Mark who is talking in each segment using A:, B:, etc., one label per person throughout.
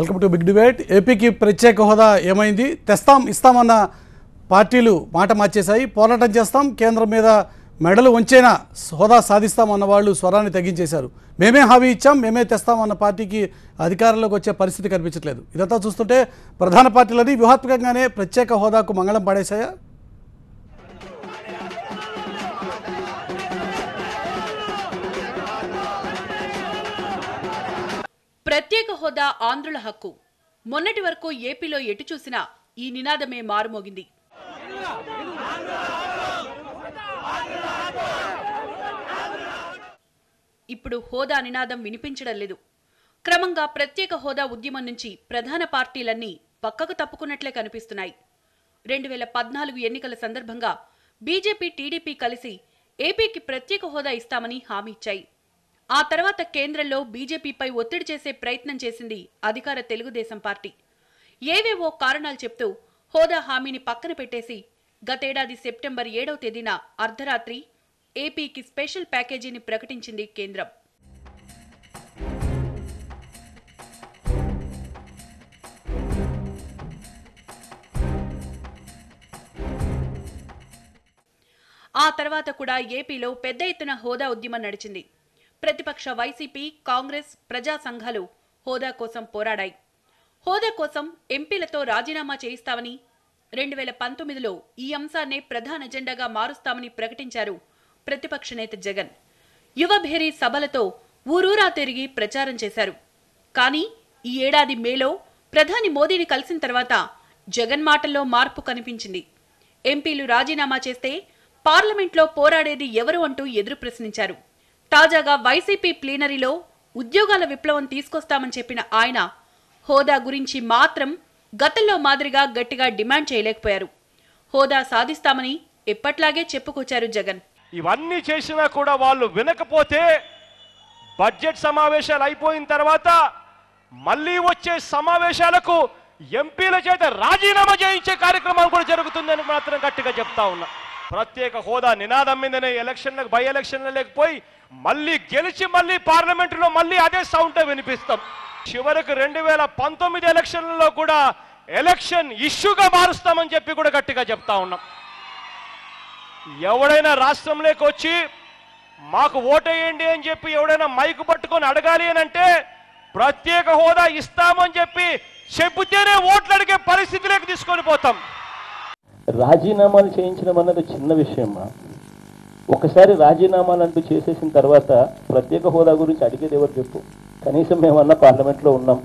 A: Welcome to big debate. ఏపీకి ప్రత్యేక హోదా ఏమైంది? తెస్తాం ఇస్తామన్న పార్టీలు మాట మార్చేశాయి. పోరాటం చేస్తాం, కేంద్రం మీద మెడలు వంచైనా హోదా సాధిస్తామన్న వాళ్ళు స్వరాన్ని తగ్గించేశారు. మేమే హామీ ఇచ్చాం, మేమే తెస్తామన్న పార్టీకి అధికారంలోకి వచ్చే పరిస్థితి కనిపించట్లేదు. ఇదంతా చూస్తుంటే ప్రధాన పార్టీలని వ్యూహాత్మకంగానే ప్రత్యేక హోదాకు మంగళం పాడేశాయా?
B: ప్రత్యేక హోదా ఆంధ్రుల హక్కు. మొన్నటి వరకు ఏపీలో ఎటు చూసినా ఈ నినాదమే మారుమోగింది. ఇప్పుడు హోదా నినాదం వినిపించడం లేదు. క్రమంగా ప్రత్యేక హోదా ఉద్యమం నుంచి ప్రధాన పార్టీలన్నీ పక్కకు తప్పుకున్నట్లే కనిపిస్తున్నాయి. 2014 ఎన్నికల సందర్భంగా బీజేపీ, టీడీపీ కలిసి ఏపీకి ప్రత్యేక హోదా ఇస్తామని హామీ ఇచ్చాయి. ఆ తర్వాత కేంద్రంలో బీజేపీపై ఒత్తిడి చేసే ప్రయత్నం చేసింది అధికార తెలుగుదేశం పార్టీ. ఏవేవో కారణాలు చెప్తూ హోదా హామీని పక్కన పెట్టేసి గతేడాది సెప్టెంబర్ 7వ తేదీన అర్ధరాత్రి ఏపీకి స్పెషల్ ప్యాకేజీని ప్రకటించింది కేంద్రం. ఆ తర్వాత కూడా ఏపీలో పెద్ద ఎత్తున హోదా ఉద్యమం నడిచింది. ప్రతిపక్ష వైసీపీ, కాంగ్రెస్, ప్రజా సంఘాలు హోదా కోసం పోరాడాయి. హోదా కోసం ఎంపీలతో రాజీనామా చేయిస్తామని, 2019లో ఈ అంశాన్నే ప్రధాన ఎజెండాగా మారుస్తామని ప్రకటించారు ప్రతిపక్ష నేత జగన్. యువభేరీ సభలతో ఊరూరా తిరిగి ప్రచారం చేశారు. కానీ ఈ ఏడాది మేలో ప్రధాని మోదీని కలిసిన తర్వాత జగన్ మాటల్లో మార్పు కనిపించింది. ఎంపీలు రాజీనామా చేస్తే పార్లమెంట్లో పోరాడేది ఎవరు అంటూ ఎదురు ప్రశ్నించారు. తాజాగా వైసీపీ ప్లీనరీలో ఉద్యోగాల విప్లవం తీసుకొస్తామని చెప్పిన ఆయన హోదా గురించి మాత్రం గతంలో మాదిరిగా గట్టిగా డిమాండ్ చేయలేకపోయారు. హోదా సాధిస్తామని ఎప్పట్లాగే చెప్పుకొచ్చారు జగన్.
C: ఇవన్నీ చేసినా కూడా వాళ్ళు వినకపోతే బడ్జెట్ సమావేశాలు అయిపోయిన తర్వాత మళ్ళీ వచ్చే సమావేశాలకు ఎంపీల చేత రాజీనామా చేయించే కార్యక్రమం కూడా జరుగుతుందని మాత్రం గట్టిగా చెప్తా ఉన్నా. ప్రత్యేక హోదా నినాదం మీదనే ఎలక్షన్లకు, బై ఎలక్షన్లు లేకపోయి మళ్ళీ గెలిచి మళ్ళీ పార్లమెంటులో మళ్ళీ అదే సౌండ్ వినిపిస్తాం. చివరికి 2019 ఎలక్షన్లలో కూడా ఎలక్షన్ ఇష్యూగా మారుస్తామని చెప్పి కూడా గట్టిగా చెప్తా ఉన్నాం. ఎవడైనా రాష్ట్రంలోకి వచ్చి మాకు ఓటేయండి అని చెప్పి ఎవడైనా మైకు పట్టుకొని అడగాలి అని అంటే ప్రత్యేక హోదా ఇస్తామని చెప్పి చెబితేనే ఓట్లు అడిగే పరిస్థితిలోకి తీసుకొని పోతాం.
D: రాజీనామాలు చేయించడం అన్నది చిన్న విషయమా? ఒకసారి రాజీనామాలు అంటూ చేసేసిన తర్వాత ప్రత్యేక హోదా గురించి అడిగేది ఎవరు చెప్పు? కనీసం మేమన్నా పార్లమెంట్లో ఉన్నాం,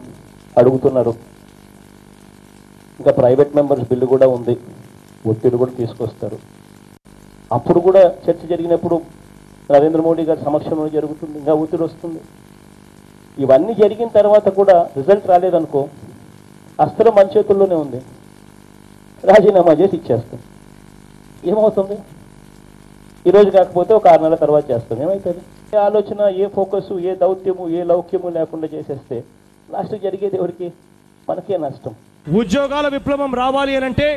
D: అడుగుతున్నారు. ఇంకా ప్రైవేట్ మెంబర్స్ బిల్లు కూడా ఉంది, ఒత్తిడి కూడా తీసుకొస్తారు. అప్పుడు కూడా చర్చ జరిగినప్పుడు నరేంద్ర మోడీ గారి సమక్షంలో జరుగుతుంది, ఇంకా ఒత్తిడి వస్తుంది. ఇవన్నీ జరిగిన తర్వాత కూడా రిజల్ట్ రాలేదనుకో, అస్త్రం మన చేతుల్లోనే ఉంది, రాజీనామా చేసి ఇచ్చేస్తాం. ఏమవుతుంది? ఈరోజు కాకపోతే ఒక 6 నెలల తర్వాత చేస్తాం. ఏమవుతుంది? ఏ ఆలోచన, ఏ ఫోకస్, ఏ దౌత్యము, ఏ లౌక్యము లేకుండా చేసేస్తే లాస్ట్ జరిగేది ఎవరికి? మనకే నష్టం.
C: ఉద్యోగాల విప్లవం రావాలి అని అంటే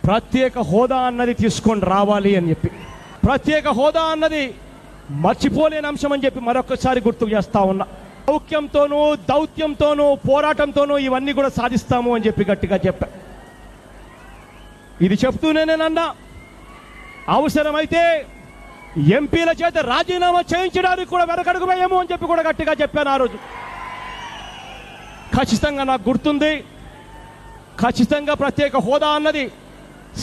C: ప్రత్యేక హోదా అన్నది తీసుకొని రావాలి అని చెప్పి, ప్రత్యేక హోదా అన్నది మర్చిపోలేని అంశం అని చెప్పి మరొకసారి గుర్తు చేస్తా ఉన్నా. లౌక్యంతోనూ, దౌత్యంతోనూ, పోరాటంతోనూ ఇవన్నీ కూడా సాధిస్తాము అని చెప్పి గట్టిగా చెప్పా. ఇది చెప్తూనే నేనన్నా, అవసరమైతే ఎంపీల చేత రాజీనామా చేయించడానికి కూడా వెనకడుగు వేయము అని చెప్పి కూడా గట్టిగా చెప్పాను ఆ రోజు. ఖచ్చితంగా నాకు గుర్తుంది. ఖచ్చితంగా ప్రత్యేక హోదా అన్నది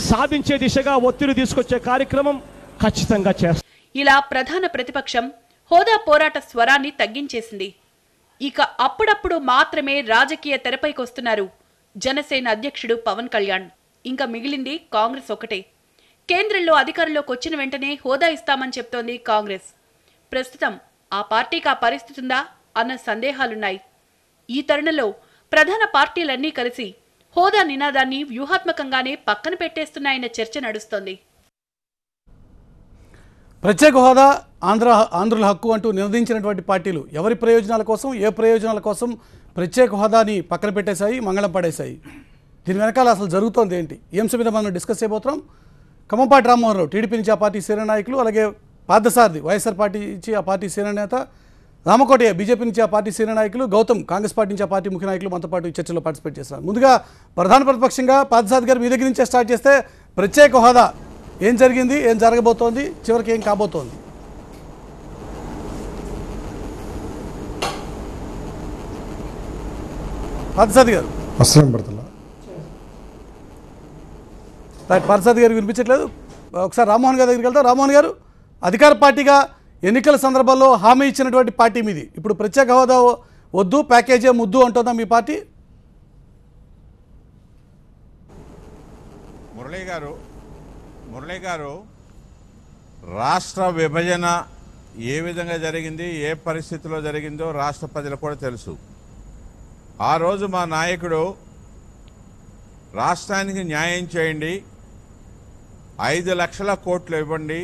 C: సాధించే దిశగా ఒత్తిడి తీసుకొచ్చే కార్యక్రమం ఖచ్చితంగా చేస్తాం.
B: ఇలా ప్రధాన ప్రతిపక్షం హోదా పోరాట స్వరాన్ని తగ్గించేసింది. ఇక అప్పుడప్పుడు మాత్రమే రాజకీయ తెరపైకి వస్తున్నారు జనసేన అధ్యక్షుడు పవన్ కళ్యాణ్. ఇంకా మిగిలింది కాంగ్రెస్ ఒకటే. కేంద్రంలో అధికారంలోకి వచ్చిన వెంటనే హోదా ఇస్తామని చెప్తోంది కాంగ్రెస్. ప్రస్తుతం ఆ పార్టీకి ఆ పరిస్థితి ఉందా అన్న సందేహాలున్నాయి. ఈ తరుణంలో ప్రధాన పార్టీలన్నీ కలిసి హోదా నినాదాన్ని వ్యూహాత్మకంగానే పక్కన పెట్టేస్తున్నాయన్న చర్చ నడుస్తోంది.
A: ప్రత్యేక హోదా ఆంధ్రుల హక్కు అంటూ నినదించినటువంటి పార్టీలు ఎవరి ప్రయోజనాల కోసం, ఏ ప్రయోజనాల కోసం ప్రత్యేక హోదాని పక్కన పెట్టేశాయి, మంగళం పడేశాయి? దీని వెనకాల అసలు జరుగుతోంది ఏంటి? ఈ అంశం మీద మనం డిస్కస్ చేయబోతున్నాం. ఖమ్మంపాటి రామ్మోహన్ రావు టీడీపీ నుంచి ఆ పార్టీ సీనియర్ నాయకులు, అలాగే పార్థసారథి వైఎస్ఆర్ పార్టీ నుంచి ఆ పార్టీ సీనియర్ నేత, రామకోటయ్య బీజేపీ నుంచి ఆ పార్టీ సీనియర్ నాయకులు, గౌతమ్ కాంగ్రెస్ పార్టీ నుంచి ఆ పార్టీ ముఖ్య నాయకులు మనతో పాటు ఈ చర్చలో పార్టిసిపేట్ చేస్తున్నారు. ముందుగా ప్రధాన ప్రతిపక్షంగా పార్థసారథి గారు మీ దగ్గర నుంచే స్టార్ట్ చేస్తే, ప్రత్యేక హోదా ఏం జరిగింది, ఏం జరగబోతోంది, చివరికి ఏం కాబోతోంది? పార్థసారథి గారు.
E: అస్సలం పడుతుందా
A: పార్థసారథి గారికి వినిపించట్లేదు. ఒకసారి రామ్మోహన్ గారి దగ్గరికి వెళ్తాం. రామ్మోహన్ గారు, అధికార పార్టీగా ఎన్నికల సందర్భంలో హామీ ఇచ్చినటువంటి పార్టీ మీది. ఇప్పుడు ప్రత్యేక హోదా వద్దు, ప్యాకేజీ ముద్దు అంటుందా మీ పార్టీ?
F: మురళీ గారు, రాష్ట్ర విభజన ఏ విధంగా జరిగింది, ఏ పరిస్థితిలో జరిగిందో రాష్ట్ర ప్రజలకు కూడా తెలుసు. ఆ రోజు మా నాయకుడు రాష్ట్రానికి న్యాయం చేయండి, 5 లక్షల కోట్లు ఇవ్వండి,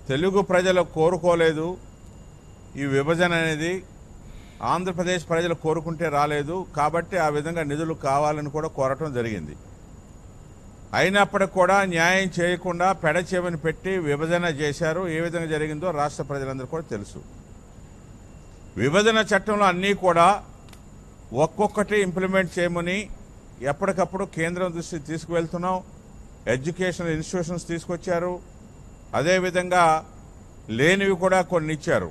F: తెలుగు ప్రజలు కోరుకోలేదు ఈ విభజన అనేది, ఆంధ్రప్రదేశ్ ప్రజలు కోరుకుంటే రాలేదు కాబట్టి ఆ విధంగా నిధులు కావాలని కూడా కోరటం జరిగింది. అయినప్పటికి కూడా న్యాయం చేయకుండా పెడచెవిని పెట్టి విభజన చేశారు. ఏ విధంగా జరిగిందో రాష్ట్ర ప్రజలందరూ కూడా తెలుసు. విభజన చట్టంలో అన్నీ కూడా ఒక్కొక్కటి ఇంప్లిమెంట్ చేయమని ఎప్పటికప్పుడు కేంద్రం దృష్టికి తీసుకువెళ్తున్నాం. ఎడ్యుకేషనల్ ఇన్స్టిట్యూషన్స్ తీసుకొచ్చారు, అదేవిధంగా లేనివి కూడా కొన్ని ఇచ్చారు.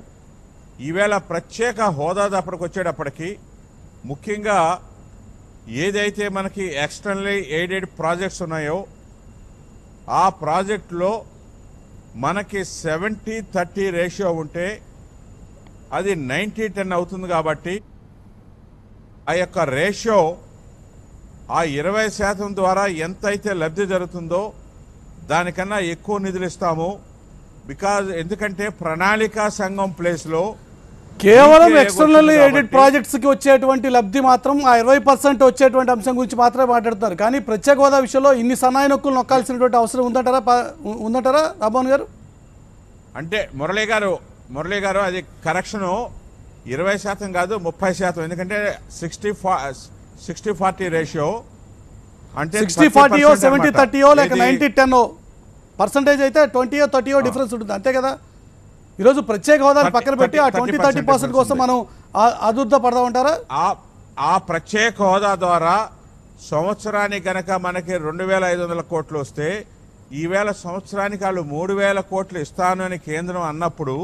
F: ఈవేళ ప్రత్యేక హోదా అప్పటికి వచ్చేటప్పటికి ముఖ్యంగా ఏదైతే మనకి ఎక్స్టర్నల్లీ ఎయిడెడ్ ప్రాజెక్ట్స్ ఉన్నాయో ఆ ప్రాజెక్టులో మనకి 70-30 రేషియో ఉంటే అది 90-10 అవుతుంది. కాబట్టి ఆ యొక్క రేషియో ఆ 20% ద్వారా ఎంతైతే లబ్ధి జరుగుతుందో దానికన్నా ఎక్కువ నిధులు ఇస్తాము. ఎందుకంటే ప్రణాళికా సంఘం ప్లేస్లో
A: కేవలం ఎక్స్టర్నల్ ఎయిడెడ్ ప్రాజెక్ట్స్ కి వచ్చేటువంటి లబ్ధి మాత్రం ఆ 20% వచ్చేటువంటి అంశం గురించి మాత్రమే మాట్లాడుతున్నారు. కానీ ప్రత్యేక హోదా విషయంలో ఇన్ని సన్నాయి నొక్కులు నొక్కాల్సినటువంటి అవసరం ఉందంటారా రామ్మోహన్ గారు?
F: అంటే మురళీ గారు అది కరెక్షను 20% కాదు 30%. ఎందుకంటే 60-40 రేషియో అంటే
A: 60-40 70-30 లేక 90-10 పర్సెంటేజ్ అయితే 20-30 డిఫరెన్స్ ఉంటుంది, అంతే కదా? ఈరోజు ప్రత్యేక హోదాను పక్కన పెట్టి ఆ 20-30% కోసం మనం అదుర్ద పడదామంటారా?
F: ఆ ప్రత్యేక హోదా ద్వారా సంవత్సరానికి గనక మనకి 2,500 కోట్లు వస్తే ఈవేళ సంవత్సరానికి వాళ్ళు 3,000 కోట్లు ఇస్తాను అని కేంద్రం అన్నప్పుడు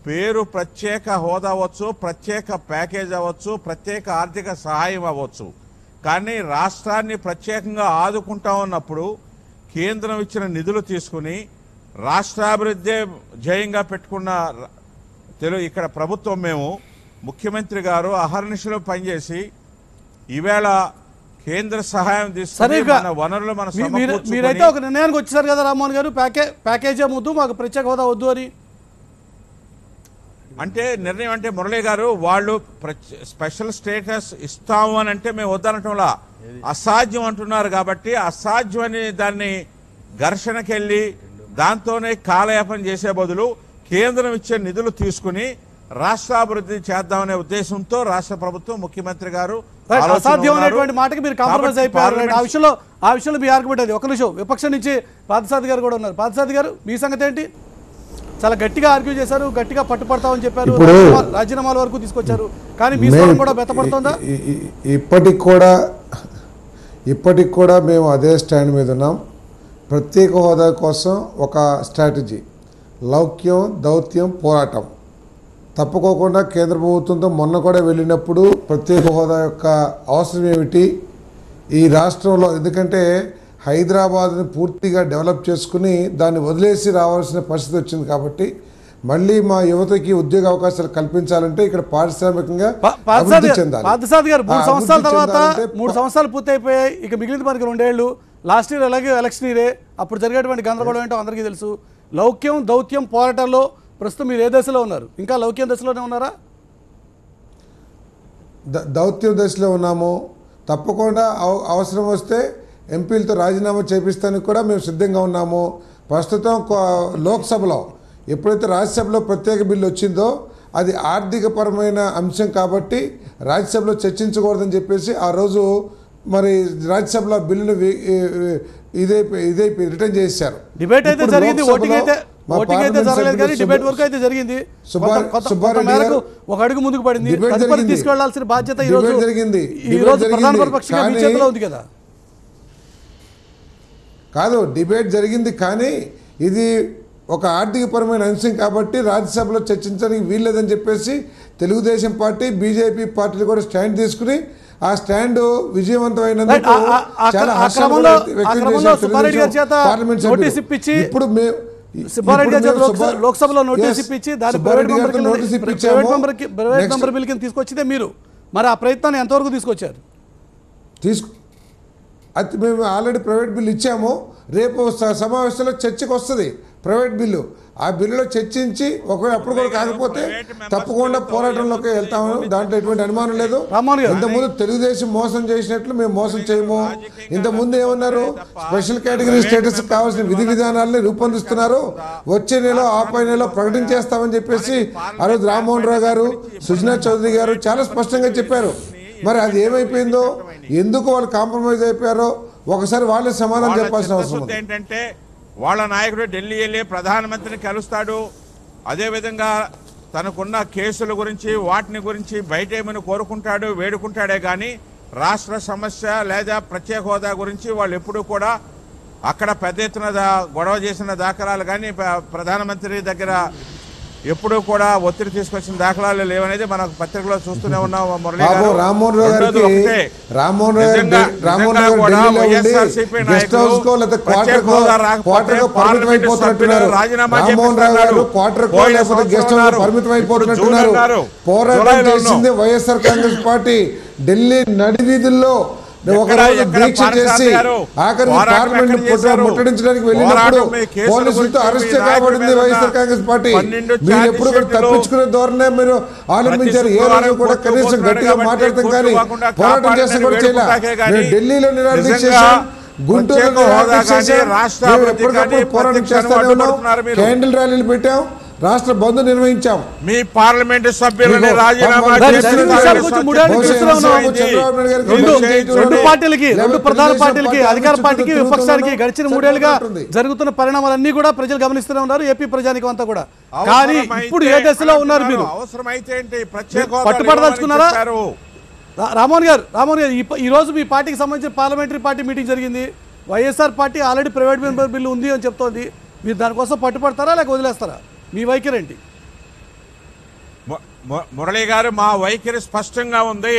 F: పేరు ప్రత్యేక హోదా అవ్వచ్చు, ప్రత్యేక ప్యాకేజ్ అవ్వచ్చు, ప్రత్యేక ఆర్థిక సహాయం అవ్వచ్చు. కానీ రాష్ట్రాన్ని ప్రత్యేకంగా ఆదుకుంటా ఉన్నప్పుడు కేంద్రం ఇచ్చిన నిధులు తీసుకుని రాష్ట్రాభివృద్ధి జయంగా పెట్టుకున్న ఇక్కడ ప్రభుత్వం మేము ముఖ్యమంత్రి గారు అహర్నిశలో పనిచేసి ఈవేళ కేంద్ర సహాయం తీసుకుని మన వనరులు మన
A: మీరైతే ఒక నిర్ణయానికి వచ్చేసారు కదా రామ్మోహన్ గారు, ప్యాకేజీ వద్దు, మాకు ప్రత్యేక హోదా వద్దు అని.
F: అంటే నిర్ణయం అంటే మురళీ గారు వాళ్ళు స్పెషల్ స్టేటస్ ఇస్తాము అని అంటే మేము వద్దనటంలా అసాధ్యం అంటున్నారు. కాబట్టి అసాధ్యం అని దాన్ని ఘర్షణకెళ్ళి దాంతోనే కాలయాపన చేసే బదులు కేంద్రం ఇచ్చే నిధులు తీసుకుని రాష్ట్రాభివృద్ధి చేద్దామనే ఉద్దేశంతో రాష్ట్ర ప్రభుత్వం ముఖ్యమంత్రి గారు
A: అసాధ్యం అనేటువంటి మాటకి మీరు కాంప్రమైజ్ అయిపోయారు. ఆ విషయంలో మీ ఆర్గ్యుమెంట్ అది. ఒక నిమిషం, విపక్షం నుంచి పార్థసారథి గారు కూడా ఉన్నారు. పార్థసారథి గారు, మీ సంగతి ఏంటి? చాలా గట్టిగా ఆర్గ్యూ చేశారు, గట్టిగా పట్టుపడతామని చెప్పారు, రాజీనామాల వరకు తీసుకొచ్చారు. కానీ మీ స్వరం కూడా బెత్తపడుతుందా?
E: ఇప్పటికి కూడా మేము అదే స్టాండ్ మీద ఉన్నాం. ప్రత్యేక హోదా కోసం ఒక స్ట్రాటజీ, లౌక్యం దౌత్యం పోరాటం. తప్పుకోకుండా కేంద్ర ప్రభుత్వంతో మొన్న కూడా వెళ్ళినప్పుడు ప్రత్యేక హోదా యొక్క అవసరం ఏమిటి ఈ రాష్ట్రంలో, ఎందుకంటే హైదరాబాద్ని పూర్తిగా డెవలప్ చేసుకుని దాన్ని వదిలేసి రావాల్సిన పరిస్థితి వచ్చింది. కాబట్టి మళ్ళీ మా యువతకి ఉద్యోగ అవకాశాలు కల్పించాలంటే ఇక్కడ పారిశ్రామికంగా అభివృద్ధి చెందాలి.
A: పార్థసారథి గారు, 3 సంవత్సరాల తర్వాత 3 సంవత్సరాలు పూర్తయిపోయాయి, ఇక మిగిలిన మనకి 2 ఏళ్ళు. లాస్ట్ ఇయర్ అలాగే ఎలక్షన్ ఇయరే, అప్పుడు జరిగేటువంటి గందరగోళం ఏంటో అందరికీ తెలుసు. లౌక్యం దౌత్యం పోరాటంలో ప్రస్తుతం మీరు ఏ దశలో ఉన్నారు? ఇంకా లౌక్యం దశలోనే ఉన్నారా?
E: దౌత్యం దశలో ఉన్నాము. తప్పకుండా అవసరం వస్తే ఎంపీలతో రాజీనామా చేపిస్తానికి కూడా మేము సిద్ధంగా ఉన్నాము. ప్రస్తుతం లోక్సభలో ఎప్పుడైతే రాజ్యసభలో ప్రత్యేక బిల్లు వచ్చిందో అది ఆర్థికపరమైన అంశం కాబట్టి రాజ్యసభలో చర్చించకూడదని చెప్పేసి ఆ రోజు మరి రాజ్యసభలో బిల్లును ఇదైపోయి రిటర్న్ చేశారు.
A: డిబేట్ అయితే జరిగింది, ఓటింగ్ అయితే ఓటింగ్ అయితే జరగలేదు కానీ డిబేట్ వరకు అయితే జరిగింది. కొంత మేరకు ఒక అడుగు ముందుకు పడింది. తదుపరి తీసుకెళ్లాల్సిన బాధ్యత ఈ రోజు ప్రధాన ప్రతిపక్షంగా మీ చేతిలో ఉంది కదా.
E: కాదు, డిబేట్ జరిగింది కానీ ఇది ఒక ఆర్థికపరమైన అంశం కాబట్టి రాజ్యసభలో చర్చించడానికి వీల్లేదని చెప్పేసి తెలుగుదేశం పార్టీ, బీజేపీ పార్టీలు కూడా స్టాండ్ తీసుకుని ఆ స్టాండ్ విజయవంతమైనందుకు చాలా హర్షంగా వ్యక్తం చేశారు పార్లమెంట్ సభ్యులు. ఇప్పుడు
A: లోక్సభలో నోటీస్ ఇప్పించి దాని ప్రైవేట్ మెంబర్ బిల్ కింద తీసుకొచ్చితే మీరు మరి ఆ ప్రయత్నాన్ని ఎంతవరకు తీసుకొచ్చారు?
E: అది మేము ఆల్రెడీ ప్రైవేట్ బిల్లు ఇచ్చాము. రేపు సమావేశంలో చర్చకు వస్తుంది ప్రైవేట్ బిల్లు. ఆ బిల్లులో చర్చించి ఒకవేళ అప్పుడు కూడా కాకపోతే తప్పకుండా పోరాటంలోకి వెళ్తాము. దాంట్లో ఎటువంటి అనుమానం లేదు. ఇంతకుముందు తెలుగుదేశం మోసం చేసినట్లు మేము మోసం చేయము. ఇంతకుముందు ఏమన్నారు, స్పెషల్ కేటగిరీ స్టేటస్ కావాల్సిన విధి విధానాలని రూపొందిస్తున్నారు, వచ్చే నెల ఆపై నెల ప్రకటించేస్తామని చెప్పేసి ఆ రోజు రామ్మోహన్ రావు గారు, సుజనా చౌదరి గారు చాలా స్పష్టంగా చెప్పారు. మరి అది ఏమైపోయిందో, ఎందుకు వాళ్ళు కాంప్రమైజ్ అయిపోయారో ఒకసారి వాళ్ళే సమాధానం చెప్పాల్సిన అవసరం ఉంది.
F: ఏంటంటే వాళ్ళ నాయకుడు ఢిల్లీ వెళ్ళి ప్రధానమంత్రిని కలుస్తాడు, అదేవిధంగా తనకున్న కేసుల గురించి వాటిని గురించి బయటేమని కోరుకుంటాడు, వేడుకుంటాడే కానీ రాష్ట్ర సమస్య లేదా ప్రత్యేక హోదా గురించి వాళ్ళు ఎప్పుడూ కూడా అక్కడ పెద్ద ఎత్తున గొడవ చేసిన దాఖలాలు కానీ ప్రధానమంత్రి దగ్గర ఎప్పుడూ కూడా ఒత్తిడి తీసుకొచ్చిన దాఖలాలు లేవనేది మనకు పత్రికలో చూస్తూనే ఉన్నాం.
E: పోరాటం చేసింది వైఎస్ఆర్ కాంగ్రెస్ పార్టీ. ఢిల్లీ నడివీధుల్లో ఒకరోజు దీక్ష చేసి ఆఖరి పార్లమెంట్ ముట్టడించడానికి వెళ్ళినప్పుడు పోలీసులతో అరెస్ట్ కాబడింది వైఎస్ఆర్ కాంగ్రెస్ పార్టీ. మీరు ఎప్పుడు కూడా తప్పించుకునే ధోరణే మీరు ఆరంభించారు. ఏ రోజు కూడా కనీసం గట్టిగా మాట్లాడతాం కానీ పోరాటం చేస్తే కూడా చేయాలి. ఢిల్లీలో నిరాదీక్ష చేశాం, గుంటూరులో నిరాదీక్ష చేశాం, ఎప్పటికప్పుడు పోరాటం చేస్తానే ఉన్నాం, క్యాండిల్ ర్యాలీలు పెట్టాం, రాష్ట్ర బంద్ నిర్వహించాం.
F: మీ పార్లమెంటు సభ్యులని రాజీనామా
A: రెండు ప్రధాన పార్టీలకి, అధికార పార్టీకి, విపక్షానికి గడిచిన 3 ఏళ్లుగా జరుగుతున్న పరిణామాలన్నీ కూడా ప్రజలు గమనిస్తూనే ఉన్నారు, ఏపీ ప్రజానికం అంతా కూడా. కానీ ఇప్పుడు ఏ దశలో ఉన్నారు మీరు? పట్టుపడదలుచుకున్నారా? రామోహన్ గారు, ఈ రోజు మీ పార్టీకి సంబంధించిన పార్లమెంటరీ పార్టీ మీటింగ్ జరిగింది. YSR party already private member bill ఉంది అని చెప్తోంది. మీరు దానికోసం పట్టుపడతారా లేక వదిలేస్తారా? మీ వైఖరి ఏంటి?
F: మురళి గారు, మా వైఖరి స్పష్టంగా ఉంది.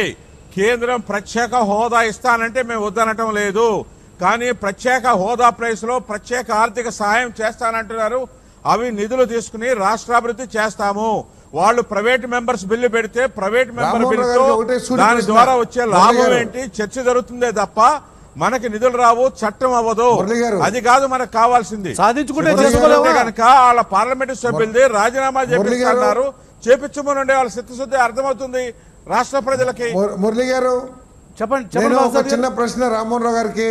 F: కేంద్రం ప్రత్యేక హోదా ఇస్తానంటే మేము వద్దనటం లేదు. కానీ ప్రత్యేక హోదా ప్లేస్లో ప్రత్యేక ఆర్థిక సహాయం చేస్తానంటున్నారు. అవి నిధులు తీసుకుని రాష్ట్రాభివృద్ధి చేస్తాము. వాళ్ళు ప్రైవేట్ మెంబర్స్ బిల్లు పెడితే ప్రైవేట్ మెంబర్ బిల్లుతో దాని ద్వారా వచ్చే లాభం ఏంటి చర్చ జరుగుతుందే తప్ప మనకి నిధులు రావు, చట్టం అవ్వదు. అది కాదు మనకు కావాల్సింది.
A: సాధించుకుంటే
F: కనుక వాళ్ళ పార్లమెంటు సభ్యులది రాజీనామా చేపిస్తున్నారు, చేపించమనండి. వాళ్ళ చిత్తశుద్ధి అర్థమవుతుంది రాష్ట్ర ప్రజలకి.
E: మురళి గారు చెప్పండి. ఒక చిన్న ప్రశ్న రామ్మోహన్ రావు గారికి.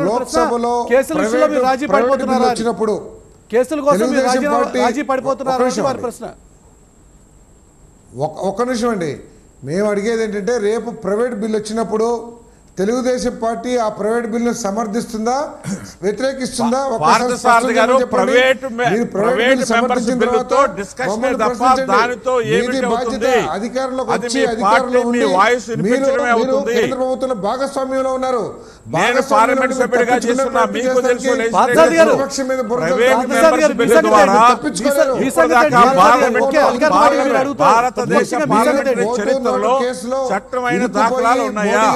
E: లోక్సభలో వచ్చినప్పుడు
A: కేసుల కోసం రాజీ పడిపోతున్నారు వారి ప్రశ్న.
E: ఒక్క నిమిషం అండి. మేము అడిగేది ఏంటంటే, రేపు ప్రైవేట్ బిల్లు వచ్చినప్పుడు తెలుగుదేశం పార్టీ ఆ ప్రైవేట్ బిల్లు సమర్థిస్తుందా, వ్యతిరేకిస్తుందా? అధికారంలోకి వచ్చి అధికారంలో ఉండి మీరు కేంద్ర ప్రభుత్వంలో భాగస్వామ్యంలో ఉన్నారు.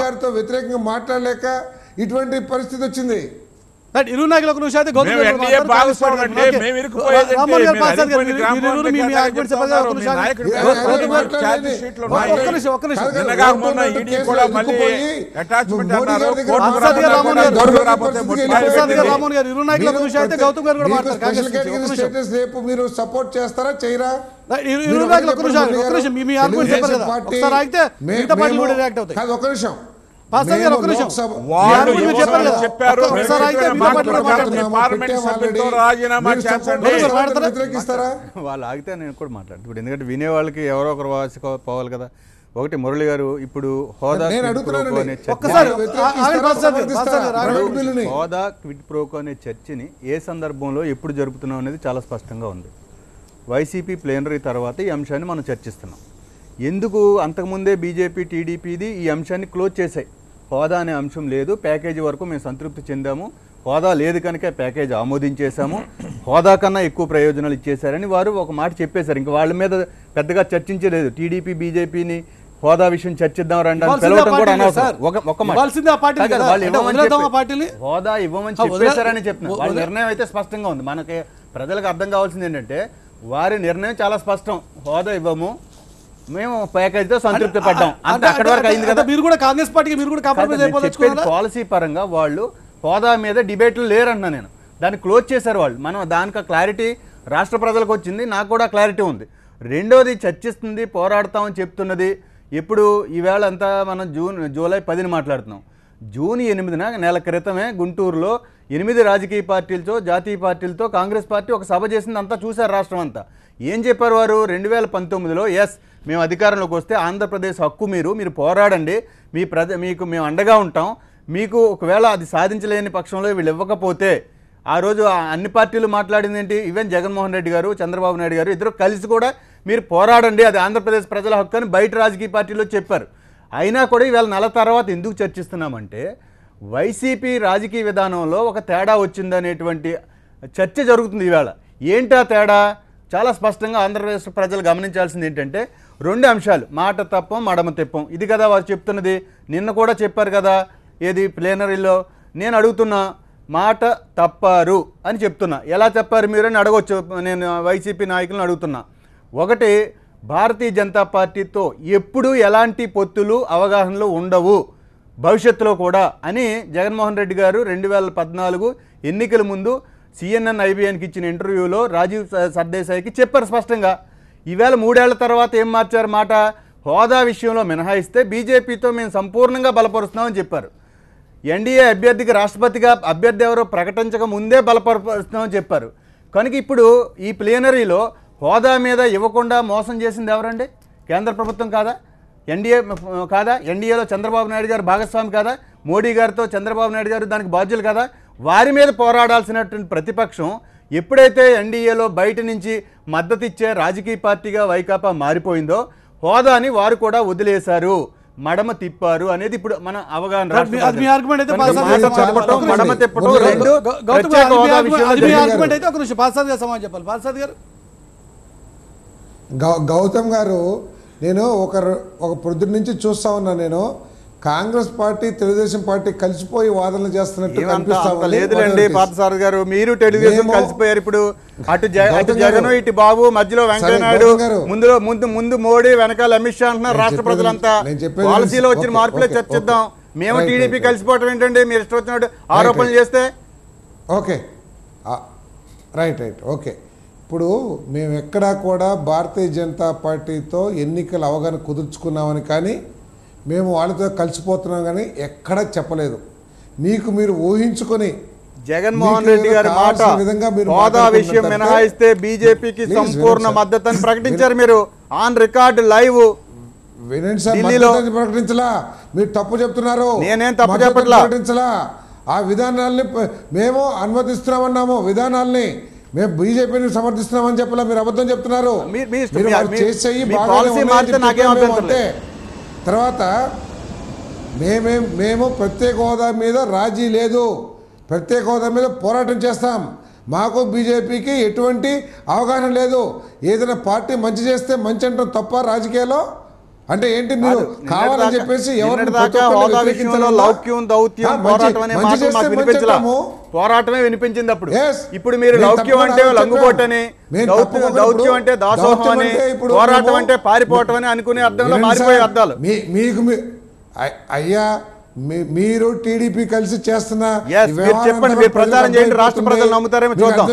E: గారితో వ్యతిరేకంగా మాట్లాడలేక ఇటువంటి పరిస్థితి వచ్చింది.
A: ఇరు నాయకులు ఒక నిమిషం గౌతమ్ గారు కూడా మాట్లాడారు.
E: రేపు మీరు సపోర్ట్ చేస్తారా చేయరా?
A: ఇరు నాయకులు ఒక నిమిషం మీ ఆర్గ్యుమెంట్ చెప్పారు కదా, ఒకసారి ఆగితే మిగతా పార్టీలు కూడా రియాక్ట్ అవుతాయి.
E: ఒక నిమిషం
G: వాళ్ళు ఆగితే నేను కూడా మాట్లాడు. ఇప్పుడు ఎందుకంటే వినే వాళ్ళకి ఎవరో ఒకరు వాసి పోవాలి కదా. ఒకటి మురళి గారు ఇప్పుడు హోదా
E: నేను
G: క్విడ్
E: అడుగుతున్నానండి.
G: ప్రోకో అనే చర్చ-
A: ఒక్కసారి
E: ప్రైవేట్ బిల్లుని
G: హోదా క్విడ్ ప్రోకో అనే చర్చని ఏ సందర్భంలో ఎప్పుడు జరుపుతున్నాం అనేది చాలా స్పష్టంగా ఉంది. వైసీపీ ప్లేనరీ తర్వాత ఈ అంశాన్ని మనం చర్చిస్తున్నాం. ఎందుకు అంతకుముందే బీజేపీ టీడీపీది ఈ అంశాన్ని క్లోజ్ చేశాయి. హోదా అనే అంశం లేదు, ప్యాకేజీ వరకు మేము సంతృప్తి చెందాము, హోదా లేదు కనుక ప్యాకేజ్ ఆమోదించేశాము, హోదా కన్నా ఎక్కువ ప్రయోజనాలు ఇచ్చేశారని వారు ఒక మాట చెప్పేశారు. ఇంకా వాళ్ళ మీద పెద్దగా చర్చించలేదు. టీడీపీ బీజేపీని హోదా విషయం చర్చిద్దాం రండి అని పిలవటం కూడా అనవసరం. ఒక మాట వాళ్ళు ఇవ్వమని హోదా ఇవ్వమని చెప్పేశారని చెప్తున్నారు. వాళ్ళ నిర్ణయం అయితే స్పష్టంగా ఉంది. మనకి ప్రజలకు అర్థం కావాల్సింది ఏంటంటే వారి నిర్ణయం చాలా స్పష్టం. హోదా ఇవ్వము, మేము ప్యాకేజీతో సంతృప్తి పడ్డాం, అంతే, అక్కడి వరకు అయింది కదా.
A: మీరు కూడా కాంగ్రెస్ పార్టీకి మీరు కూడా కాంప్రమైజ్ అయిపోవచ్చు.
G: పాలసీ పరంగా వాళ్ళు హోదా మీద డిబేట్లు లేరన్నా నేను దాన్ని క్లోజ్ చేశారు వాళ్ళు. మనం దానికి క్లారిటీ రాష్ట్ర ప్రజలకు వచ్చింది, నాకు కూడా క్లారిటీ ఉంది. రెండోది చర్చిస్తుంది, పోరాడతామని చెప్తున్నది ఎప్పుడు ఈవేళ అంతా మనం జూలై 10ని మాట్లాడుతున్నాం. జూన్ 8న నెల క్రితమే గుంటూరులో 8 రాజకీయ పార్టీలతో జాతీయ పార్టీలతో కాంగ్రెస్ పార్టీ ఒక సభ చేసింది, అంతా చూశారు రాష్ట్రం అంతా. ఏం చెప్పారు వారు? 2019లో ఎస్ మేము అధికారంలోకి వస్తే ఆంధ్రప్రదేశ్ హక్కు మీరు పోరాడండి, మీకు మేము అండగా ఉంటాం, మీకు ఒకవేళ అది సాధించలేని పక్షంలో వీళ్ళు ఇవ్వకపోతే ఆ రోజు అన్ని పార్టీలు మాట్లాడింది ఏంటి? ఈవెన్ జగన్మోహన్ రెడ్డి గారు చంద్రబాబు నాయుడు గారు ఇద్దరు కలిసి కూడా మీరు పోరాడండి, అది ఆంధ్రప్రదేశ్ ప్రజల హక్కు అని బయట రాజకీయ పార్టీలో చెప్పారు. అయినా కూడా ఈవేళ నెల తర్వాత ఎందుకు చర్చిస్తున్నామంటే వైసీపీ రాజకీయ విధానంలో ఒక తేడా వచ్చిందనేటువంటి చర్చ జరుగుతుంది ఈవేళ. ఏంటా తేడా? చాలా స్పష్టంగా ఆంధ్రప్రదేశ్ ప్రజలు గమనించాల్సింది ఏంటంటే 2 అంశాలు, మాట తప్పం మడమ తెప్పం. ఇది కదా వారు చెప్తున్నది. నిన్న కూడా చెప్పారు కదా ఏది ప్లేనరీలో. నేను అడుగుతున్నా, మాట తప్పారు అని చెప్తున్నా. ఎలా చెప్పారు మీరు అని అడగొచ్చు. నేను వైసీపీ నాయకులను అడుగుతున్నా. ఒకటి, భారతీయ జనతా పార్టీతో ఎప్పుడూ ఎలాంటి పొత్తులు అవగాహనలు ఉండవు భవిష్యత్తులో కూడా అని జగన్మోహన్ రెడ్డి గారు 2014 ఎన్నికల ముందు CNN IBNకి ఇచ్చిన ఇంటర్వ్యూలో రాజీవ్ సర్దేశాయికి చెప్పారు స్పష్టంగా. ఈవేళ 3 ఏళ్ల తర్వాత ఏం మార్చారు మాట? హోదా విషయంలో మినహాయిస్తే బీజేపీతో మేము సంపూర్ణంగా బలపరుస్తున్నామని చెప్పారు. ఎన్డీఏ అభ్యర్థికి రాష్ట్రపతిగా అభ్యర్థి ఎవరో ప్రకటించక ముందే బలపరుస్తున్నామని చెప్పారు. కనుక ఇప్పుడు ఈ ప్లేనరీలో హోదా మీద ఇవ్వకుండా మోసం చేసింది ఎవరండి? కేంద్ర ప్రభుత్వం కాదా? ఎన్డీఏ కాదా? ఎన్డీఏలో చంద్రబాబు నాయుడు గారు భాగస్వామి కాదా? మోడీ గారితో చంద్రబాబు నాయుడు గారు దానికి బాధ్యులు కదా? వారి మీద పోరాడాల్సినటువంటి ప్రతిపక్షం ఎప్పుడైతే ఎన్డీఏలో బయట నుంచి మద్దతు ఇచ్చే రాజకీయ పార్టీగా వైకాపా మారిపోయిందో హోదాని వారు కూడా వదిలేశారు, మడమ తిప్పారు అనేది ఇప్పుడు మన అవగాహన.
E: గౌతమ్ గారు, నేను ఒక పొద్దున్న నుంచి చూస్తా ఉన్నా. నేను కాంగ్రెస్ పార్టీ తెలుగుదేశం పార్టీ కలిసిపోయి వాదనలు చేస్తున్నట్టు
G: లేదులేండి పార్థసారథి గారు. మీరు తెలుగుదేశం కలిసిపోయారు. ఇప్పుడు అటు జగన్ ఇటు బాబు మధ్యలో వెంకయ్యనాయుడు, ముందు మోడీ వెనకాల అమిత్ షా అంటున్నారు. రాష్ట్ర ప్రజలంతా పాలసీలో వచ్చిన మార్పులే చర్చిద్దాం. మేము టీడీపీ కలిసిపోవటం ఏంటండి? మీరు ఇష్టం వచ్చినట్టు ఆరోపణలు చేస్తే.
E: Okay right okay. ఇప్పుడు మేము ఎక్కడా కూడా భారతీయ జనతా పార్టీతో ఎన్నికల అవగాహన కుదుర్చుకున్నామని కానీ మేము వాళ్ళతో కలిసిపోతున్నాం కానీ ఎక్కడా చెప్పలేదు. మీరు ఊహించుకొని
G: జగన్మోహన్ రెడ్డి గారి మాట హోదా విషయం మినహాయిస్తే బీజేపీకి సంపూర్ణ మద్దతు ప్రకటించారు. మీరు ఆన్ రికార్డ్ లైవ్
E: వినండి సార్, ప్రకటించలా, మీరు తప్పు చెప్తున్నారు.
G: నేనేం తప్పు చెప్పట్లా.
E: ప్రకటించలా. ఆ విధానాల్ని మేము అనుమతిస్తున్నామన్నాము, విధానాల్ని మేము బీజేపీని సమర్థిస్తున్నామని చెప్పలా, మీరు అబద్ధం చెప్తున్నారు. తర్వాత మేము ప్రత్యేక హోదా మీద రాజీ లేదు, ప్రత్యేక హోదా మీద పోరాటం చేస్తాం. మాకు బీజేపీకి ఎటువంటి అవగాహన లేదు. ఏదైనా పార్టీ మంచి చేస్తే మంచి అంటాం తప్ప రాజకీయాల్లో అంటే ఏంటి? మీరు కావాలని చెప్పేసి
G: పోరాటమే వినిపించింది. అప్పుడు ఇప్పుడు మీరు లౌక్యం అంటే లంగుబోటని, దౌత్యం అంటే దాసోహం అని, పోరాటం అంటే పారిపోవటం అని అనుకునే అర్థంలో మారిపోయే అర్థాలు.
E: మీకు అయ్యా మీరు టీడీపీ కలిసి చేస్తున్న
G: చెప్పండి, మీరు ప్రచారం చేయండి, రాష్ట్ర ప్రజలు నమ్ముతారేమో చూద్దాం.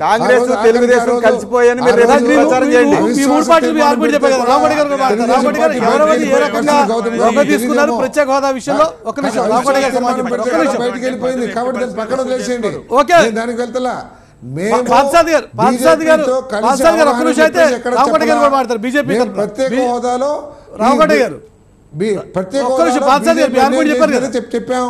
G: కాంగ్రెస్ తెలుగుదేశం కలిసిపోయాని ప్రచారం చేయండి.
A: ప్రత్యేక హోదా విషయంలో
E: బయటకు వెళ్ళిపోయింది కాబట్టి పక్కన వదిలేసేయండి. దానికి వెళ్తా ప్రత్యేక హోదాలో
A: రామగౌడ గారు
E: ప్రత్యేక
A: ఒక్క నిమిషం, పార్థసారథి గారు, మీ ఆర్గ్యుమెంట్ చెప్పారు కదా.
E: చెప్పాం.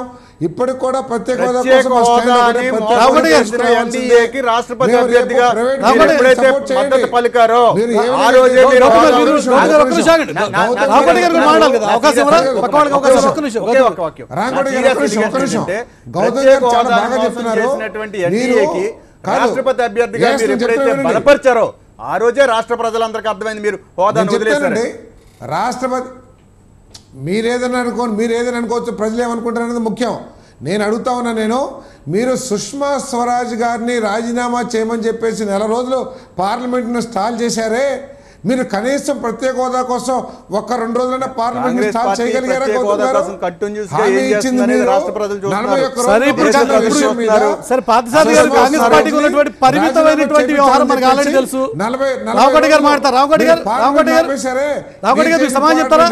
E: ఇప్పటికి కూడా ప్రత్యేక హోదా
G: ప్రత్యేక
E: కోసం
G: హోదాని
A: రామగౌడ గారు,
G: ఎన్డీఏకి రాష్ట్రపతి
E: మేము
G: అభ్యర్థిగా
E: ప్రైవేట్
G: మీరు
A: రామగౌడ
G: ఎప్పుడైతే
E: సపోర్ట్ చేయండి.
G: మద్దతు పలికారో
E: మీరు ఏమైనా
G: ఆ రోజే
E: గౌతమ్
G: మీరు
E: గారు,
G: హోదా
E: మీరు
G: గురించి
E: గౌతమ్ గారు,
A: ఒక్క నిమిషం ఆగండి. రామగౌడ గారు కూడా మాట్లాడాలి కదా, అవకాశం ఇవ్వరా? పక్క వాళ్ళకి అవకాశం ఇవ్వరా? ఒక్క నిమిషం,
G: ఒకే
A: గౌతమ్
G: ఒక్క
A: గారు.
G: వాక్యం.
E: రామగౌడ గారు,
G: నా
E: ఒక్క నిమిషం, ఒక్క నిమిషం.
G: ఏంటంటే,
E: గౌతమ్
G: ప్రత్యేక
E: గారు చాలా
G: హోదాను
E: బాగా
G: మోసం
E: చెప్తున్నారు.
G: చేసినటువంటి
E: మీరు
G: ఎన్డీఏకి
E: కాదు.
G: రాష్ట్రపతి అభ్యర్థిగా
E: Yes,
G: మీరు
E: నేను
G: ఎప్పుడైతే
E: చెప్తానండి.
G: బలపరిచారో ఆ రోజే రాష్ట్ర ప్రజలందరికీ అర్థమైంది మీరు హోదాను
E: నేను
G: వదిలేశారు.
E: చెప్తానండి, రాష్ట్రపతి మీరేదైనా అనుకోవచ్చు, ప్రజలు ఏమనుకుంటారు అనేది ముఖ్యం. నేను అడుగుతా ఉన్నా, మీరు సుష్మా స్వరాజ్ గారిని రాజీనామా చేయమని చెప్పేసి నెల రోజులు పార్లమెంట్ను స్టాల్ చేశారే, మీరు కనీసం ప్రత్యేక హోదా కోసం 1-2 రోజులైనా పార్లమెంట్ స్టాల్ చేయగలిగారా? హామీ ఇచ్చింది మీరు 41
A: సరే, ఇప్పుడు
E: విషయం మీద
A: సరే, పార్థసారథి గారు, కాంగ్రెస్ పార్టీకి ఉన్నటువంటి పరిమితమైనటువంటి వ్యవహారం మనకు ఆల్రెడీ తెలుసు. రామగౌడ గారు మాట్లాడతారు. రామగౌడ గారు మీకు సమాధానం చెప్తారా?